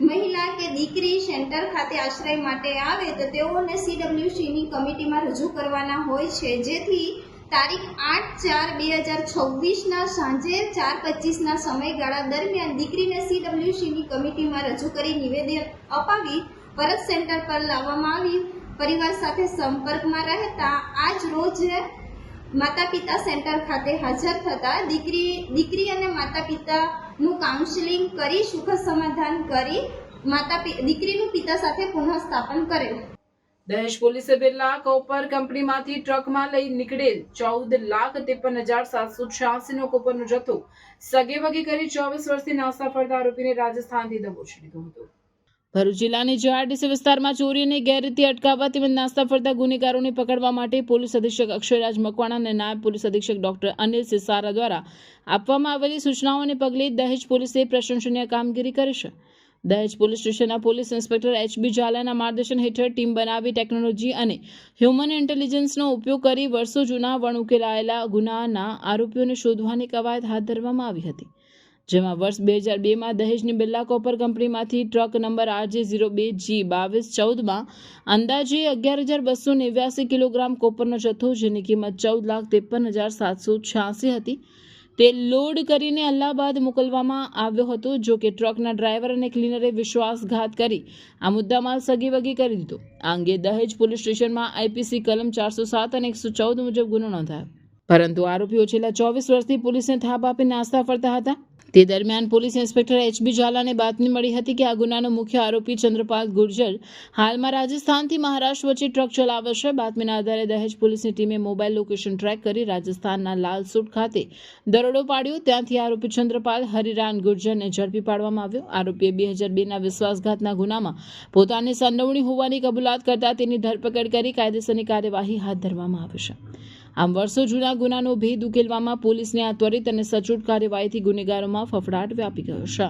મહિલા કે દીકરી સેન્ટર ખાતે આશ્રય માટે આવે તો તેઓને CWCની કમિટીમાં રજૂ કરવાના હોય છે, જેથી તારીખ 8/4/2026ના સાંજે 4:25ના સમયગાળા દરમિયાન દીકરીને CWCની કમિટીમાં રજૂ કરી નિવેદન અપાવી પરત સેન્ટર પર લાવવામાં આવી. પરિવાર સાથે સંપર્કમાં રહેતા આજ રોજ માતા પિતા સેન્ટર ખાતે હાજર થતા દીકરી અને માતા પિતાનું કાઉન્સેલિંગ કરી સુખદ સમાધાન કરી દીકરીનું પિતા સાથે પુનઃસ્થાપન કરેલ. દહેજ પોલીસે બિરલા કોપર કંપનીમાંથી ટ્રકમાં લઈ નીકળેલ 14,53,786નો કોપરનો જથ્થો સગેવગે કરી 24 વર્ષથી નાસ્તા ફરતા આરોપીને રાજસ્થાનથી દબોચી લીધો હતો. ભરૂચ જિલ્લાની JRDC વિસ્તારમાં ચોરી અને ગેરરીતિ અટકાવવા તેમજ નાસ્તા ફરતા ગુનેગારોને પકડવા માટે પોલીસ અધિક્ષક અક્ષયરાજ મકવાણા અને નાયબ પોલીસ અધિક્ષક ડોક્ટર અનિલ સિસારા દ્વારા આપવામાં આવેલી સૂચનાઓને પગલે દહેજ પોલીસે પ્રશંસનીય કામગીરી કરી છે. દહેજ પોલીસ સ્ટેશનના પોલીસ ઇન્સ્પેક્ટર HB ઝાલાના માર્ગદર્શન હેઠળ ટીમ બનાવી ટેકનોલોજી અને હ્યુમન ઇન્ટેલિજન્સનો ઉપયોગ કરી વર્ષો જૂના વણ ઉકેલાયેલા ગુનાના આરોપીઓને શોધવાની કવાયત હાથ ધરવામાં આવી હતી, જેમાં વર્ષ 2002માં દહેજની બિરલા કોપર કંપનીમાંથી ટ્રક નંબર RJ02G2214માં અંદાજે 11,289 કિલોગ્રામ કોપરનો જથ્થો, જેની કિંમત 14,53,786 હતી, તે લોડ કરીને અલ્હાબાદ મોકલવામાં આવ્યો હતો. જો કે ટ્રકના ડ્રાઈવર અને ક્લીનરે વિશ્વાસઘાત કરી આ મુદ્દામાલ સગીવગી કરી દીધો. આ અંગે દહેજ પોલીસ સ્ટેશનમાં IPC કલમ 407 અને 114 મુજબ ગુનો નોંધાયો, પરંતુ આરોપીઓ છેલ્લા 24 વર્ષથી પોલીસને થાપ આપી નાસ્તા ફરતા હતા. તે દરમિયાન પોલીસ ઇન્સ્પેક્ટર HB ઝાલાને બાતમી મળી હતી કે આ ગુનાનો મુખ્ય આરોપી ચંદ્રપાલ ગુર્જર હાલમાં રાજસ્થાનથી મહારાષ્ટ્ર વચ્ચે ટ્રક ચલાવે છે. બાતમીના આધારે દહેજ પોલીસની ટીમે મોબાઈલ લોકેશન ટ્રેક કરી રાજસ્થાનના લાલસુટ ખાતે દરોડો પાડ્યો. ત્યાંથી આરોપી ચંદ્રપાલ હરિરાન ગુર્જરને ઝડપી પાડવામાં આવ્યો. આરોપીએ 2002ના વિશ્વાસઘાતના ગુનામાં પોતાની સંડોવણી હોવાની કબૂલાત કરતા તેની ધરપકડ કરી કાયદેસરની કાર્યવાહી હાથ ધરવામાં આવી છે. આમ વર્ષો જૂના ગુનાનો ભેદ ઉકેલવામાં પોલીસની આ ત્વરિત અને સચોટ કાર્યવાહીથી ગુનેગારોમાં ફફડાટ વ્યાપી ગયો છે.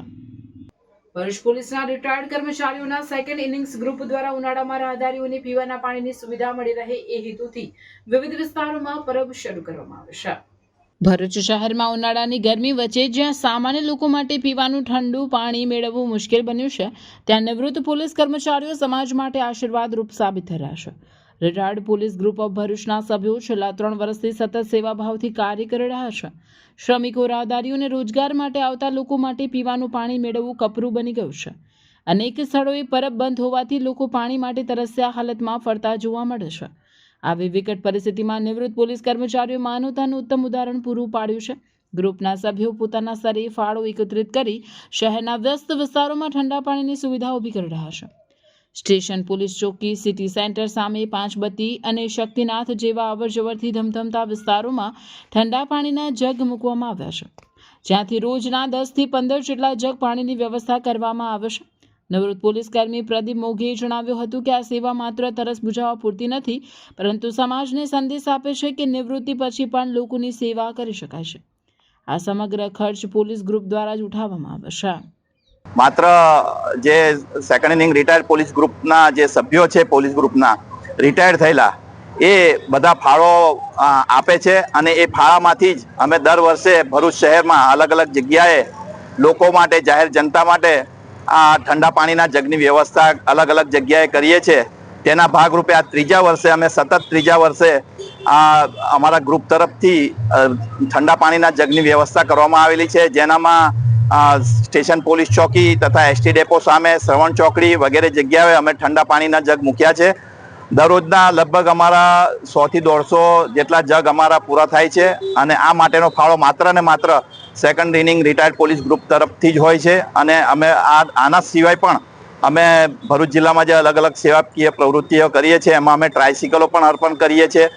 ભરૂચ પોલીસના રિટાયર્ડ કર્મચારીઓના સેકન્ડ ઇનિંગ્સ ગ્રુપ દ્વારા ઉનાળામાં રાહદારીઓને પીવાના પાણીની સુવિધા મળી રહે એ હેતુથી વિવિધ વિસ્તારોમાં પરબ શરૂ કરવામાં આવે છે. ભરૂચ શહેરમાં ઉનાળાની ગરમી વચ્ચે જ્યાં સામાન્ય લોકો માટે પીવાનું ઠંડુ પાણી મેળવવું મુશ્કેલ બન્યું છે, ત્યાં નિવૃત્ત પોલીસ કર્મચારીઓ સમાજ માટે આશીર્વાદરૂપ સાબિત થઈ રહ્યા છે. રિટાયર્ડ પોલીસ ગ્રુપ ઓફ ભરૂચના સભ્યો છેલ્લા 3 વર્ષથી સતત સેવાભાવથી કાર્ય કરી રહ્યા છે. શ્રમિકો, રાહદારીઓને રોજગાર માટે આવતા લોકો માટે પીવાનું પાણી મેળવવું કપરું બની ગયું છે. અનેક સ્થળોએ પરબ બંધ હોવાથી લોકો પાણી માટે તરસ્યા હાલતમાં ફરતા જોવા મળે છે. આવી વિકટ પરિસ્થિતિમાં નિવૃત્ત પોલીસ કર્મચારીઓ માનવતાનું ઉત્તમ ઉદાહરણ પૂરું પાડ્યું છે. ગ્રુપના સભ્યો પોતાના સ્તરે ફાળો એકત્રિત કરી શહેરના વ્યસ્ત વિસ્તારોમાં ઠંડા પાણીની સુવિધા ઊભી કરી રહ્યા છે. સ્ટેશન, પોલીસ ચોકી, સિટી સેન્ટર સામે પાંચબત્તી અને શક્તિનાથ જેવા અવરજવરથી ધમધમતા વિસ્તારોમાં ઠંડા પાણીના જગ મૂકવામાં આવ્યા છે, જ્યાંથી રોજના 10 થી 15 જેટલા જગ પાણીની વ્યવસ્થા કરવામાં આવે છે. નિવૃત્ત પોલીસકર્મી પ્રદીપ મોઘેએ જણાવ્યું હતું કે આ સેવા માત્ર તરસ બુઝાવવા પૂરતી નથી, પરંતુ સમાજને સંદેશ આપે છે કે નિવૃત્તિ પછી પણ લોકોની સેવા કરી શકાય છે. આ સમગ્ર ખર્ચ પોલીસ ગ્રુપ દ્વારા જ ઉઠાવવામાં આવે છે. માત્ર જે સેકન્ડ ઇનિંગ રિટાયર્ડ પોલીસ ગ્રુપના જે સભ્યો છે, પોલીસ ગ્રુપના રિટાયર્ડ થયેલા, એ બધા ફાળો આપે છે અને એ ફાળામાંથી જ અમે દર વર્ષે ભરૂચ શહેરમાં અલગ અલગ જગ્યાએ લોકો માટે, જાહેર જનતા માટે આ ઠંડા પાણીના જગની વ્યવસ્થા અલગ અલગ જગ્યાએ કરીએ છીએ. તેના ભાગરૂપે આ 3જા વર્ષે અમે સતત 3જા વર્ષે અમારા ગ્રુપ તરફથી ઠંડા પાણીના જગની વ્યવસ્થા કરવામાં આવેલી છે, જેનામાં સ્ટેશન પોલીસ ચોકી તથા એસટી ડેપો સામે, શ્રવણ ચોકડી વગેરે જગ્યાએ અમે ઠંડા પાણીના જગ મૂક્યા છે. દરરોજના લગભગ અમારા 100 થી 150 જેટલા જગ અમારા પૂરા થાય છે અને આ માટેનો ફાળો માત્ર ને માત્ર second inning retired police group તરફથી જ હોય છે. અને અમે આના સિવાય પણ અમે ભરૂચ જિલ્લામાં જે અલગ અલગ સેવાકીય પ્રવૃત્તિઓ કરીએ છીએ, એમાં અમે ટ્રાયસિકલો પણ અર્પણ કરીએ છીએ,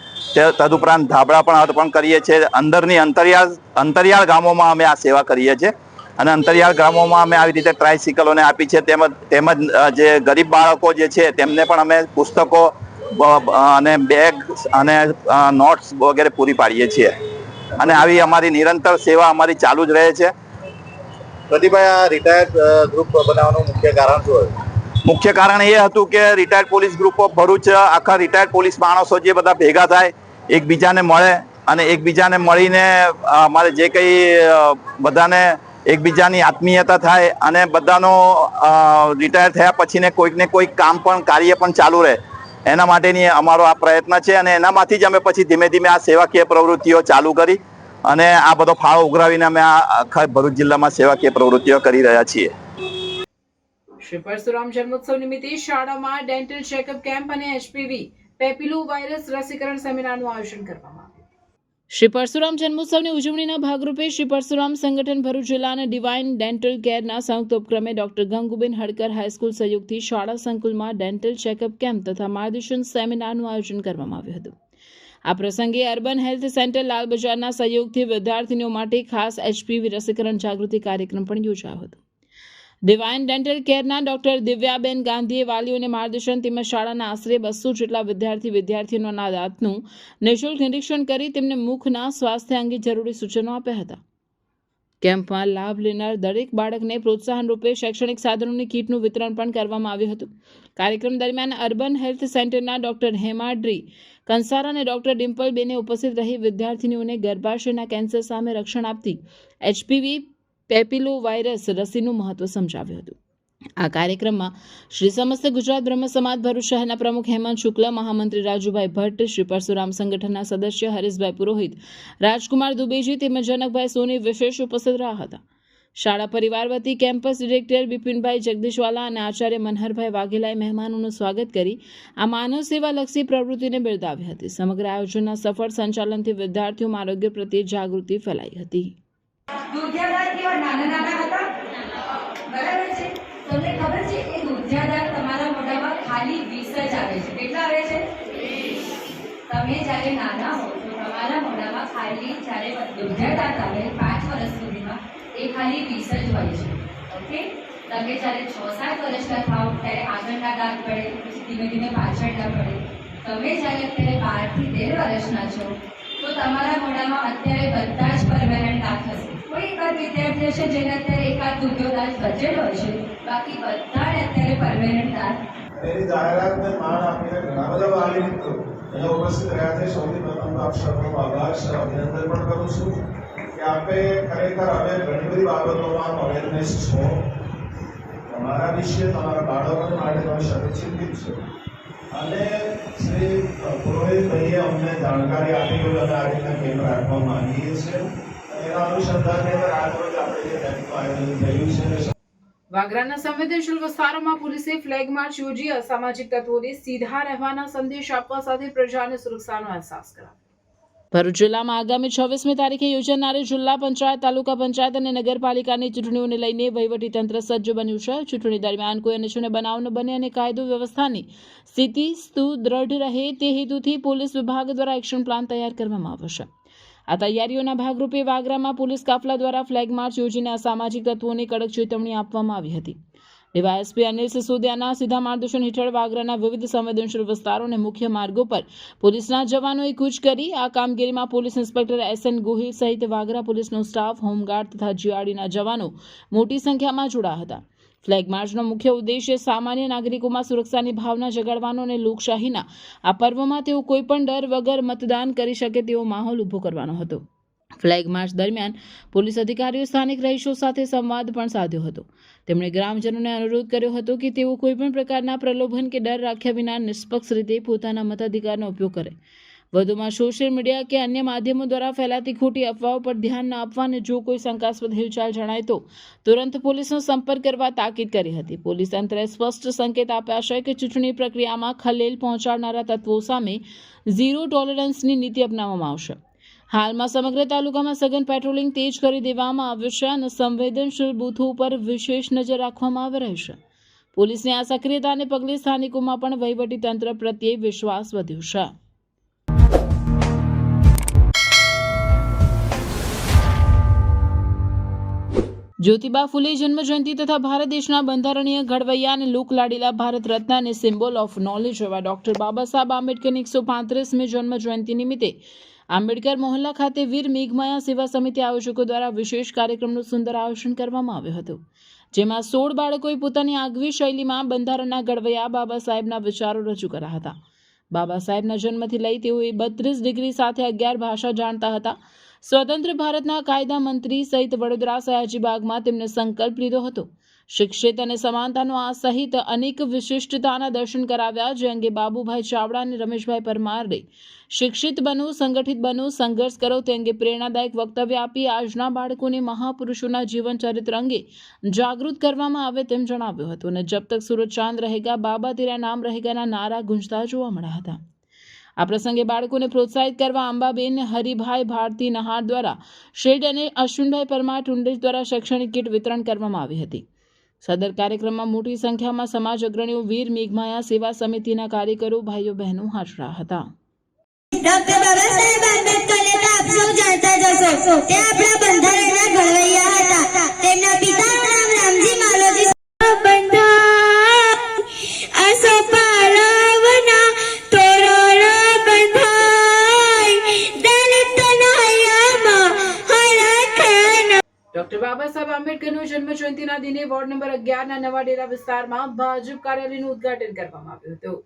તદુપરાંત ધાબળા પણ અર્પણ કરીએ છીએ. અંદરની અંતરિયાળ ગામોમાં અમે આ સેવા કરીએ છીએ અને અંતરિયાળ ગામોમાં અમે આવી રીતે ટ્રાયસિકલોને આપી છે. તેમજ જે ગરીબ બાળકો જે છે તેમને પણ અમે પુસ્તકો અને બેગ અને નોટ્સ વગેરે પૂરી પાડીએ છીએ અને આવી અમારી નિરંતર સેવા અમારી ચાલુ જ રહે છે. પ્રદીપભાઈ, આ રિટાયર્ડ ગ્રુપ બનાવવાનું મુખ્ય કારણ શું હતું? મુખ્ય કારણ એ હતું કે retired police group of Bharuch આખા રિટાયર્ડ પોલીસ માણસો જે બધા ભેગા થાય, એકબીજાને મળે અને એકબીજાને મળીને અમારે જે કંઈ બધાને એકબીજાની આત્મીયતા થાય અને બધાનો રિટાયર થયા પછીને કોઈકને કોઈક કામ પણ, કાર્ય પણ ચાલુ રહે, એના માટેની અમારો આ પ્રયત્ન છે અને એનામાંથી જ અમે પછી ધીમે ધીમે આ સેવાકીય પ્રવૃત્તિઓ ચાલુ કરી અને આ બધો ફાળો ઉઘરાવીને અમે આ આખા ભરૂચ જિલ્લામાં સેવાકીય પ્રવૃત્તિઓ કરી રહ્યા છીએ. શ્રી પરશુરામ જન્મોત્સવ નિમિત્તે શાળામાં ડેન્ટલ ચેકઅપ કેમ્પ અને HPV પેપિલો વાયરસ રસીકરણ સેમિનારનું આયોજન કરવામાં આવ્યું. શ્રી પરશુરામ જન્મોત્સવની ઉજવણીના ભાગરૂપે શ્રી પરશુરામ સંગઠન ભરૂચ જિલ્લાના ડિવાઇન ડેન્ટલ કેરના સંયુક્ત ઉપક્રમે ડોક્ટર ગંગુબેન હડકર હાઈસ્કૂલ સહયોગથી શાળા સંકુલમાં ડેન્ટલ ચેકઅપ કેમ્પ તથા માર્ગદર્શન સેમિનારનું આયોજન કરવામાં આવ્યું હતું. આ પ્રસંગે અર્બન હેલ્થ સેન્ટર લાલ બજારના સહયોગથી વિદ્યાર્થીઓ માટે ખાસ HPV રસીકરણ જાગૃતિ કાર્યક્રમ પણ યોજાયો હતો. ડિવાઇન ડેન્ટલ કેરના ડોક્ટર દિવ્યાબેન ગાંધીએ વાલીઓને માર્ગદર્શન તેમજ શાળાના આશરે 200 જેટલા વિદ્યાર્થીઓના દાંતનું નિઃશુલ્ક નિરીક્ષણ કરી તેમને મુખના સ્વાસ્થ્ય અંગે જરૂરી સૂચનો આપ્યા હતા. કેમ્પમાં લાભ લેનાર દરેક બાળકને પ્રોત્સાહન રૂપે શૈક્ષણિક સાધનોની કીટનું વિતરણ પણ કરવામાં આવ્યું હતું. કાર્યક્રમ દરમિયાન અર્બન હેલ્થ સેન્ટરના ડોક્ટર હેમાડ્રી કંસારા અને ડોક્ટર ડિમ્પલબેને ઉપસ્થિત રહી વિદ્યાર્થીનીઓને ગર્ભાશયના કેન્સર સામે રક્ષણ આપતી HPV પેપિલો વાયરસ રસીનું મહત્વ સમજાવ્યું હતું. આ કાર્યક્રમમાં શ્રી સમસ્ત ગુજરાત બ્રહ્મ સમાજ ભરૂચ શહેરના પ્રમુખ હેમંત શુક્લ, મહામંત્રી રાજુભાઈ ભટ્ટ, શ્રી પરશુરામ સંગઠનના સદસ્ય હરીશભાઈ પુરોહિત, રાજકુમાર દુબેજી તેમજ જનકભાઈ સોની વિશેષ ઉપસ્થિત રહ્યા હતા. શાળા પરિવાર વતી કેમ્પસ ડિરેક્ટર બિપિનભાઈ જગદીશવાલા અને આચાર્ય મનહરભાઈ વાઘેલાએ મહેમાનોનું સ્વાગત કરી આ માનવ સેવાલક્ષી પ્રવૃત્તિને બિરદાવી હતી. સમગ્ર આયોજનના સફળ સંચાલનથી વિદ્યાર્થીઓમાં આરોગ્ય પ્રત્યે જાગૃતિ ફેલાઈ હતી. દૂધિયા દાંત કેવા નાના નાના હતા, બરાબર છે? તમને ખબર છે એ દૂધિયા દાંત તમારા મોઢામાં ખાલી 20 જ આવે છે. કેટલા આવે છે? 20. તમે જ્યારે નાના હો તો તમારા મોઢામાં ખાલી જ્યારે દૂધિયા દાંત આવે 5 વર્ષ સુધીમાં એ ખાલી 20 જ હોય છે. ઓકે? તમે જ્યારે 6-7 વર્ષના થાવ ત્યારે આગળના દાંત પડે, પછી ધીમે ધીમે પાછળના પડે. તમે જ્યારે અત્યારે 12 થી 13 વર્ષના છો તો તમારા મોઢામાં અત્યારે બધા જ પરમેનન્ટ દાંત હશે. કોઈ એકાદ વિદ્યાર્થી હશે જેને અત્યારે એકાદ દૂધિયો દાંત બચેલો હશે, બાકી બધાને અત્યારે પરમેનન્ટ દાંત. એની જાહેરાતને માન આપીને ઘણા બધા વાલી મિત્રો અહીંયા ઉપસ્થિત રહ્યા છે. સૌથી પ્રથમ આપ સૌનો આભાર છે, અભિનંદન પણ કરું છું કે આપે ખરેખર હવે ઘણી બધી બાબતોમાં અવેરનેસ છો. તમારા વિશે, તમારા બાળકો માટે તમે સચિંતિત છો. અને શ્રી પુરોહિતભાઈએ અમને જાણકારી આપી હોય અને આ રીતના કેમ્પ રાખવા માંગીએ છીએ. એના અનુસંધાને આજરોજ આપણે જે કેમ્પનું આયોજન થયું છે. વાગરાના સંવેદનશીલ વિસ્તારોમાં પોલીસે ફ્લેગ માર્ચ યોજી અસામાજિક તત્વોને સીધા રહેવાના સંદેશ આપવા સાથે પ્રજાને સુરક્ષાનો અહેસાસ કરાવ્યો. ભરૂચ જિલ્લામાં આગામી 26મી તારીખે યોજાનારી જિલ્લા પંચાયત, તાલુકા પંચાયત અને નગરપાલિકાની ચૂંટણીઓને લઈને વહીવટીતંત્ર સજ્જ બન્યું છે. ચૂંટણી દરમિયાન કોઈ અનિચ્છનીય બનાવ ન બને અને કાયદો વ્યવસ્થાની સ્થિતિ સુદૃઢ રહે તે હેતુથી પોલીસ વિભાગ દ્વારા એક્શન પ્લાન તૈયાર કરવામાં આવ્યો છે. આ તૈયારીઓના ભાગરૂપે વાગરામાં પોલીસ કાફલા દ્વારા ફ્લેગ માર્ચ યોજીને અસામાજિક તત્વોને કડક ચેતવણી આપવામાં આવી હતી. ડીવાયએસપી અનિલ સિસોદિયાના સીધા માર્ગદર્શન હેઠળ વાગરાના વિવિધ સંવેદનશીલ વિસ્તારો અને મુખ્ય માર્ગો પર પોલીસના જવાનોએ કૂચ કરી આ કામગીરીમાં પોલીસ ઇન્સ્પેક્ટર SN ગોહિલ સહિત વાગરા પોલીસનો સ્ટાફ, હોમગાર્ડ તથા જીઆરડીના જવાનો મોટી સંખ્યામાં જોડાયા હતા. ફ્લેગ માર્ચનો મુખ્ય ઉદ્દેશ્ય સામાન્ય નાગરિકોમાં સુરક્ષાની ભાવના જગાડવાનો અને લોકશાહીના આ પર્વમાં તેઓ કોઈપણ ડર વગર મતદાન કરી શકે તેવો માહોલ ઊભો કરવાનો હતો. ફ્લેગ માર્ચ દરમિયાન પોલીસ અધિકારીઓ સ્થાનિક રહીશો સાથે સંવાદ પણ સાધ્યો હતો. તેમણે ગ્રામજનોને અનુરોધ કર્યો હતો કે તેઓ કોઈપણ પ્રકારના પ્રલોભન કે ડર રાખ્યા વિના નિષ્પક્ષ રીતે પોતાના મતાધિકારનો ઉપયોગ કરે. વધુમાં સોશિયલ મીડિયા કે અન્ય માધ્યમો દ્વારા ફેલાતી ખોટી અફવાઓ પર ધ્યાન ન આપવા અને જો કોઈ શંકાસ્પદ હિલચાલ જણાય તો તુરંત પોલીસનો સંપર્ક કરવા તાકીદ કરી હતી. પોલીસ તંત્રએ સ્પષ્ટ સંકેત આપ્યા છે કે ચૂંટણી પ્રક્રિયામાં ખલેલ પહોંચાડનારા તત્વો સામે ઝીરો ટોલરન્સની નીતિ અપનાવવામાં આવશે. હાલમાં સમગ્ર તાલુકામાં સઘન પેટ્રોલિંગ તેજ કરી દેવામાં આવ્યું છે અને સંવેદનશીલ બૂથો ઉપર વિશેષ નજર રાખવામાં આવી રહી છે. પોલીસની આ સક્રિયતાને પગલે સ્થાનિકોમાં પણ વહીવટી તંત્ર પ્રત્યે વિશ્વાસ વધ્યો છે. જ્યોતિબા ફૂલે જન્મજયંતિ તથા ભારત દેશના બંધારણીય ઘડવૈયા અને લોકલાડીલા ભારત રત્ન અને સિમ્બોલ ઓફ નોલેજ એવા ડોક્ટર બાબા સાહેબ આંબેડકરની 135મી જન્મજયંતિ નિમિત્તે આંબેડકર મોહલ્લા ખાતે વીર મેઘમાયા સેવા સમિતિ આયોજકો દ્વારા વિશેષ કાર્યક્રમનું સુંદર આયોજન કરવામાં આવ્યું હતું. જેમાં 16 બાળકોએ પોતાની આગવી શૈલીમાં બંધારણના ઘડવૈયા બાબા સાહેબના વિચારો રજૂ કર્યા હતા. બાબા સાહેબના જન્મથી લઈ તેઓએ 32 ડિગ્રી સાથે 11 ભાષા જાણતા હતા. સ્વતંત્ર ભારતના કાયદા મંત્રી સહિત વડોદરા સયાજીબાગમાં તેમને સંકલ્પ લીધો હતો. શિક્ષિત અને સમાનતાનો આ સહિત અનેક વિશિષ્ટતાના દર્શન કરાવ્યા, જે અંગે બાબુભાઈ ચાવડા અને રમેશભાઈ પરમારે શિક્ષિત બનો, સંગઠિત બનો, સંઘર્ષ કરો તે અંગે પ્રેરણાદાયક વક્તવ્ય આપી આજના બાળકોને મહાપુરુષોના જીવન ચરિત્ર અંગે જાગૃત કરવામાં આવે તેમ જણાવ્યું હતું. અને જબ તક સૂરજ ચાંદ રહેગા, બાબા તેરા નામ રહેગાના નારા ગુંજતા જોવા મળ્યા હતા. આ પ્રસંગે બાળકોને પ્રોત્સાહિત કરવા અંબાબેન, હરિભાઈ, ભારતી નહાર દ્વારા શેડ અને અશ્વિનભાઈ પરમાર ટુંડેજ દ્વારા શૈક્ષણિક કીટ વિતરણ કરવામાં આવી હતી. સદર કાર્યક્રમમાં મોટી સંખ્યામાં સમાજ અગ્રણીઓ, વીર મેઘમાયા સેવા સમિતિના કાર્યકરો, ભાઈઓ બહેનો હાજર હતા. ડોક્ટર બાબા સાહેબ આંબેડકરને તો આપ સૌ જાણતા જ હશો. તે આપણા બંધારણના ઘડવૈયા હતા. તેમના પિતાનું નામ રામજી માલોજી. ડોક્ટર બાબા સાહેબ આંબેડકરનો જન્મજયંતિના દિને વોર્ડ નંબર 11ના નવા ડેરા વિસ્તારમાં ભાજપ કાર્યાલયનું ઉદ્ઘાટન કરવામાં આવ્યું હતું.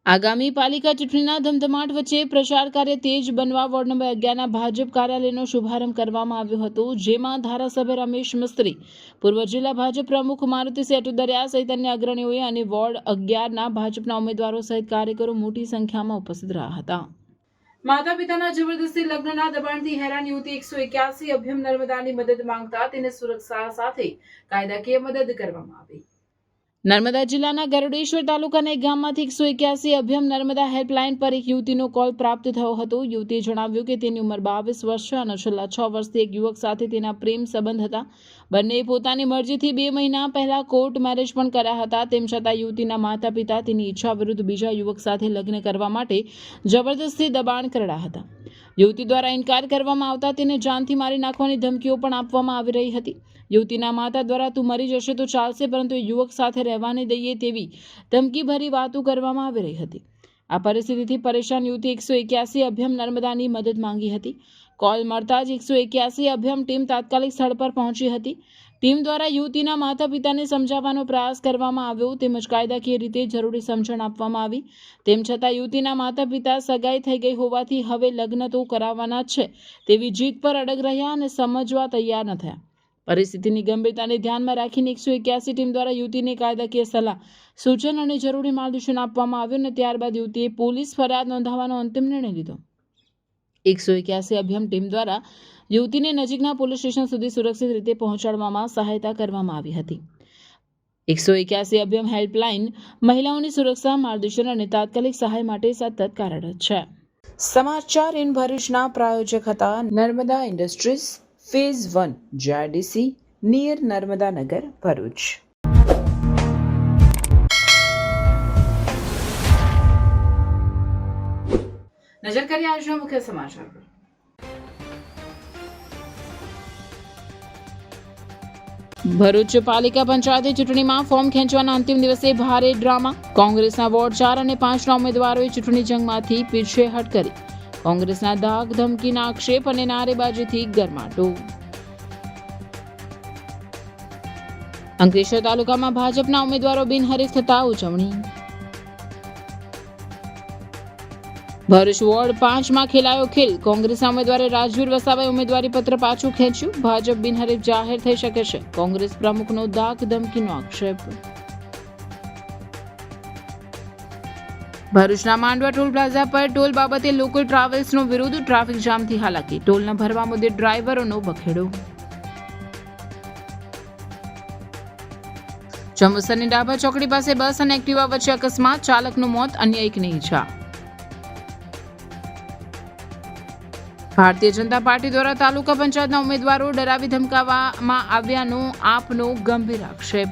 આગામી પાલિકા ચૂંટણીના ધમધમાટ વચ્ચે પ્રચાર કાર્ય તેજ બનવા વોર્ડ નંબર 11ના ભાજપ કાર્યાલયનો શુભારંભ કરવામાં આવ્યો હતો, જેમાં ધારાસભ્ય રમેશ મિસ્ત્રી, પૂર્વ જિલ્લા ભાજપ પ્રમુખ મારુતિ સેટુદરિયા સહિત અન્ય અગ્રણીઓએ અને વોર્ડ 11ના ભાજપના ઉમેદવારો સહિત કાર્યકરો મોટી સંખ્યામાં ઉપસ્થિત રહ્યા હતા. માતા પિતાના જબરદસ્તી લગ્નના દબાણથી હેરાન યુવતી 181 અભિયમ નર્મદાની મદદ માંગતા તેને સુરક્ષા સાથે કાયદાકીય મદદ કરવામાં આવી. નર્મદા જિલ્લાના ગરુડેશ્વર તાલુકાના એક ગામમાંથી 181 અભિયમ નર્મદા હેલ્પલાઇન પર એક યુવતીનો કોલ પ્રાપ્ત થયો હતો. યુવતીએ જણાવ્યું કે તેની ઉંમર 22 વર્ષ છે અને છેલ્લા 6 વર્ષથી એક યુવક સાથે તેના પ્રેમ સંબંધ હતા. બંનેએ પોતાની મરજીથી 2 મહિના પહેલા કોર્ટ મેરેજ પણ કર્યા હતા. તેમ છતાં યુવતીના માતા પિતા તેની ઈચ્છા વિરુદ્ધ બીજા યુવક સાથે લગ્ન કરવા માટે જબરદસ્તી દબાણ કર્યા હતા. યુવતી દ્વારા ઇનકાર કરવામાં આવતા તેને જાનથી મારી નાખવાની ધમકીઓ પણ આપવામાં આવી રહી હતી. યુવતીના માતા દ્વારા તું મરી જશે તો ચાલશે, પરંતુ એ યુવક સાથે રહેવા નહીં દઈએ તેવી ધમકીભરી વાતો કરવામાં આવી રહી હતી. આ પરિસ્થિતિથી પરેશાન યુવતી 181 અભિયમ નર્મદાની મદદ માંગી હતી. કોલ મળતા જ 181 અભિયમ ટીમ તાત્કાલિક સ્થળ પર પહોંચી હતી. ટીમ દ્વારા યુવતીના માતા પિતાને સમજાવવાનો પ્રયાસ કરવામાં આવ્યો, તેમજ કાયદાકીય રીતે જરૂરી સમજણ આપવામાં આવી. તેમ છતાં યુવતીના માતા પિતા સગાઈ થઈ ગઈ હોવાથી હવે લગ્ન તો કરાવવાના જ છે તેવી જીદ પર અડગ રહ્યા અને સમજવા તૈયાર ન થયા. પરિસ્થિતિની ગંભીરતાને ધ્યાનમાં રાખીને 181 ટીમ દ્વારા યુવતીને કાયદાકીય સલાહ, સૂચન અને જરૂરી માર્ગદર્શન આપવામાં આવ્યું અને ત્યારબાદ યુવતીએ પોલીસ ફરિયાદ નોંધાવવાનો અંતિમ નિર્ણય લીધો. 181 અભિયાન ટીમ દ્વારા યુવતીને નજીકના પોલીસ સ્ટેશન સુધી સુરક્ષિત રીતે પહોંચાડવામાં સહાયતા કરવામાં આવી હતી. 181 અભિયાન હેલ્પલાઇન મહિલાઓની સુરક્ષા, માર્ગદર્શન અને તાત્કાલિક સહાય માટે સતત કાર્યરત છે. સમાચાર ઇન ભરૂચના પ્રાયોજક હતા Narmada industries phase 1 GIDC near Narmada Nagar Bharuch. નજર કરીએ આજના મુખ્ય સમાચાર પર. ભરૂચ પાલિકા પંચાયતની ચૂંટણીમાં ફોર્મ ખેંચવાના અંતિમ દિવસે ભારે ડ્રામા. કોંગ્રેસના વોર્ડ 4 અને 5ના ઉમેદવારોએ ચૂંટણી જંગમાંથી પીછેહટ કરી. કોંગ્રેસના ધાક ધમકીના આક્ષેપ અને નારેબાજીથી ગરમાટો. અંકલેશ્વર તાલુકામાં ભાજપના ઉમેદવારો બિનહરીફ થતા ઉજવણી. ભરૂચ વોર્ડ 5માં ખેલાયો ખેલ. કોંગ્રેસના ઉમેદવારે રાજવીર વસાવાએ ઉમેદવારી પત્ર પાછું ખેંચ્યું. ભાજપ બિનહરીફ જાહેર થઈ શકે છે. કોંગ્રેસ પ્રમુખનો ધાક ધમકીનો આક્ષેપ. ભરૂચના માંડવા ટોલ પ્લાઝા પર ટોલ બાબતે લોકલ ટ્રાવેલ્સનો વિરોધ. ટ્રાફિક જામથી હાલાકી. ટોલ ન ભરવા મુદ્દે ડ્રાઈવરોનો બખેડો. જંબુસરની ડાભા ચોકડી પાસે બસ અને એક્ટિવા વચ્ચે અકસ્માત. ચાલકનું મોત, અન્ય એકને ઈજા. ભારતીય જનતા પાર્ટી દ્વારા તાલુકા પંચાયતના ઉમેદવારો ડરાવી ધમકાવવામાં આવ્યાનો આપનો ગંભીર આક્ષેપ.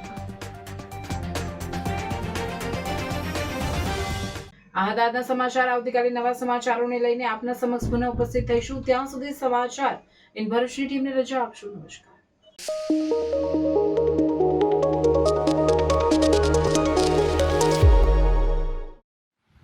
આ હતા આજના સમાચાર. આવતીકાલે નવા સમાચારોને લઈને આપના સમક્ષ પુનઃ ઉપસ્થિત થઈશું. ત્યાં સુધી સમાચાર ઇન ભરૂચની ટીમને રજા આપશો. નમસ્કાર.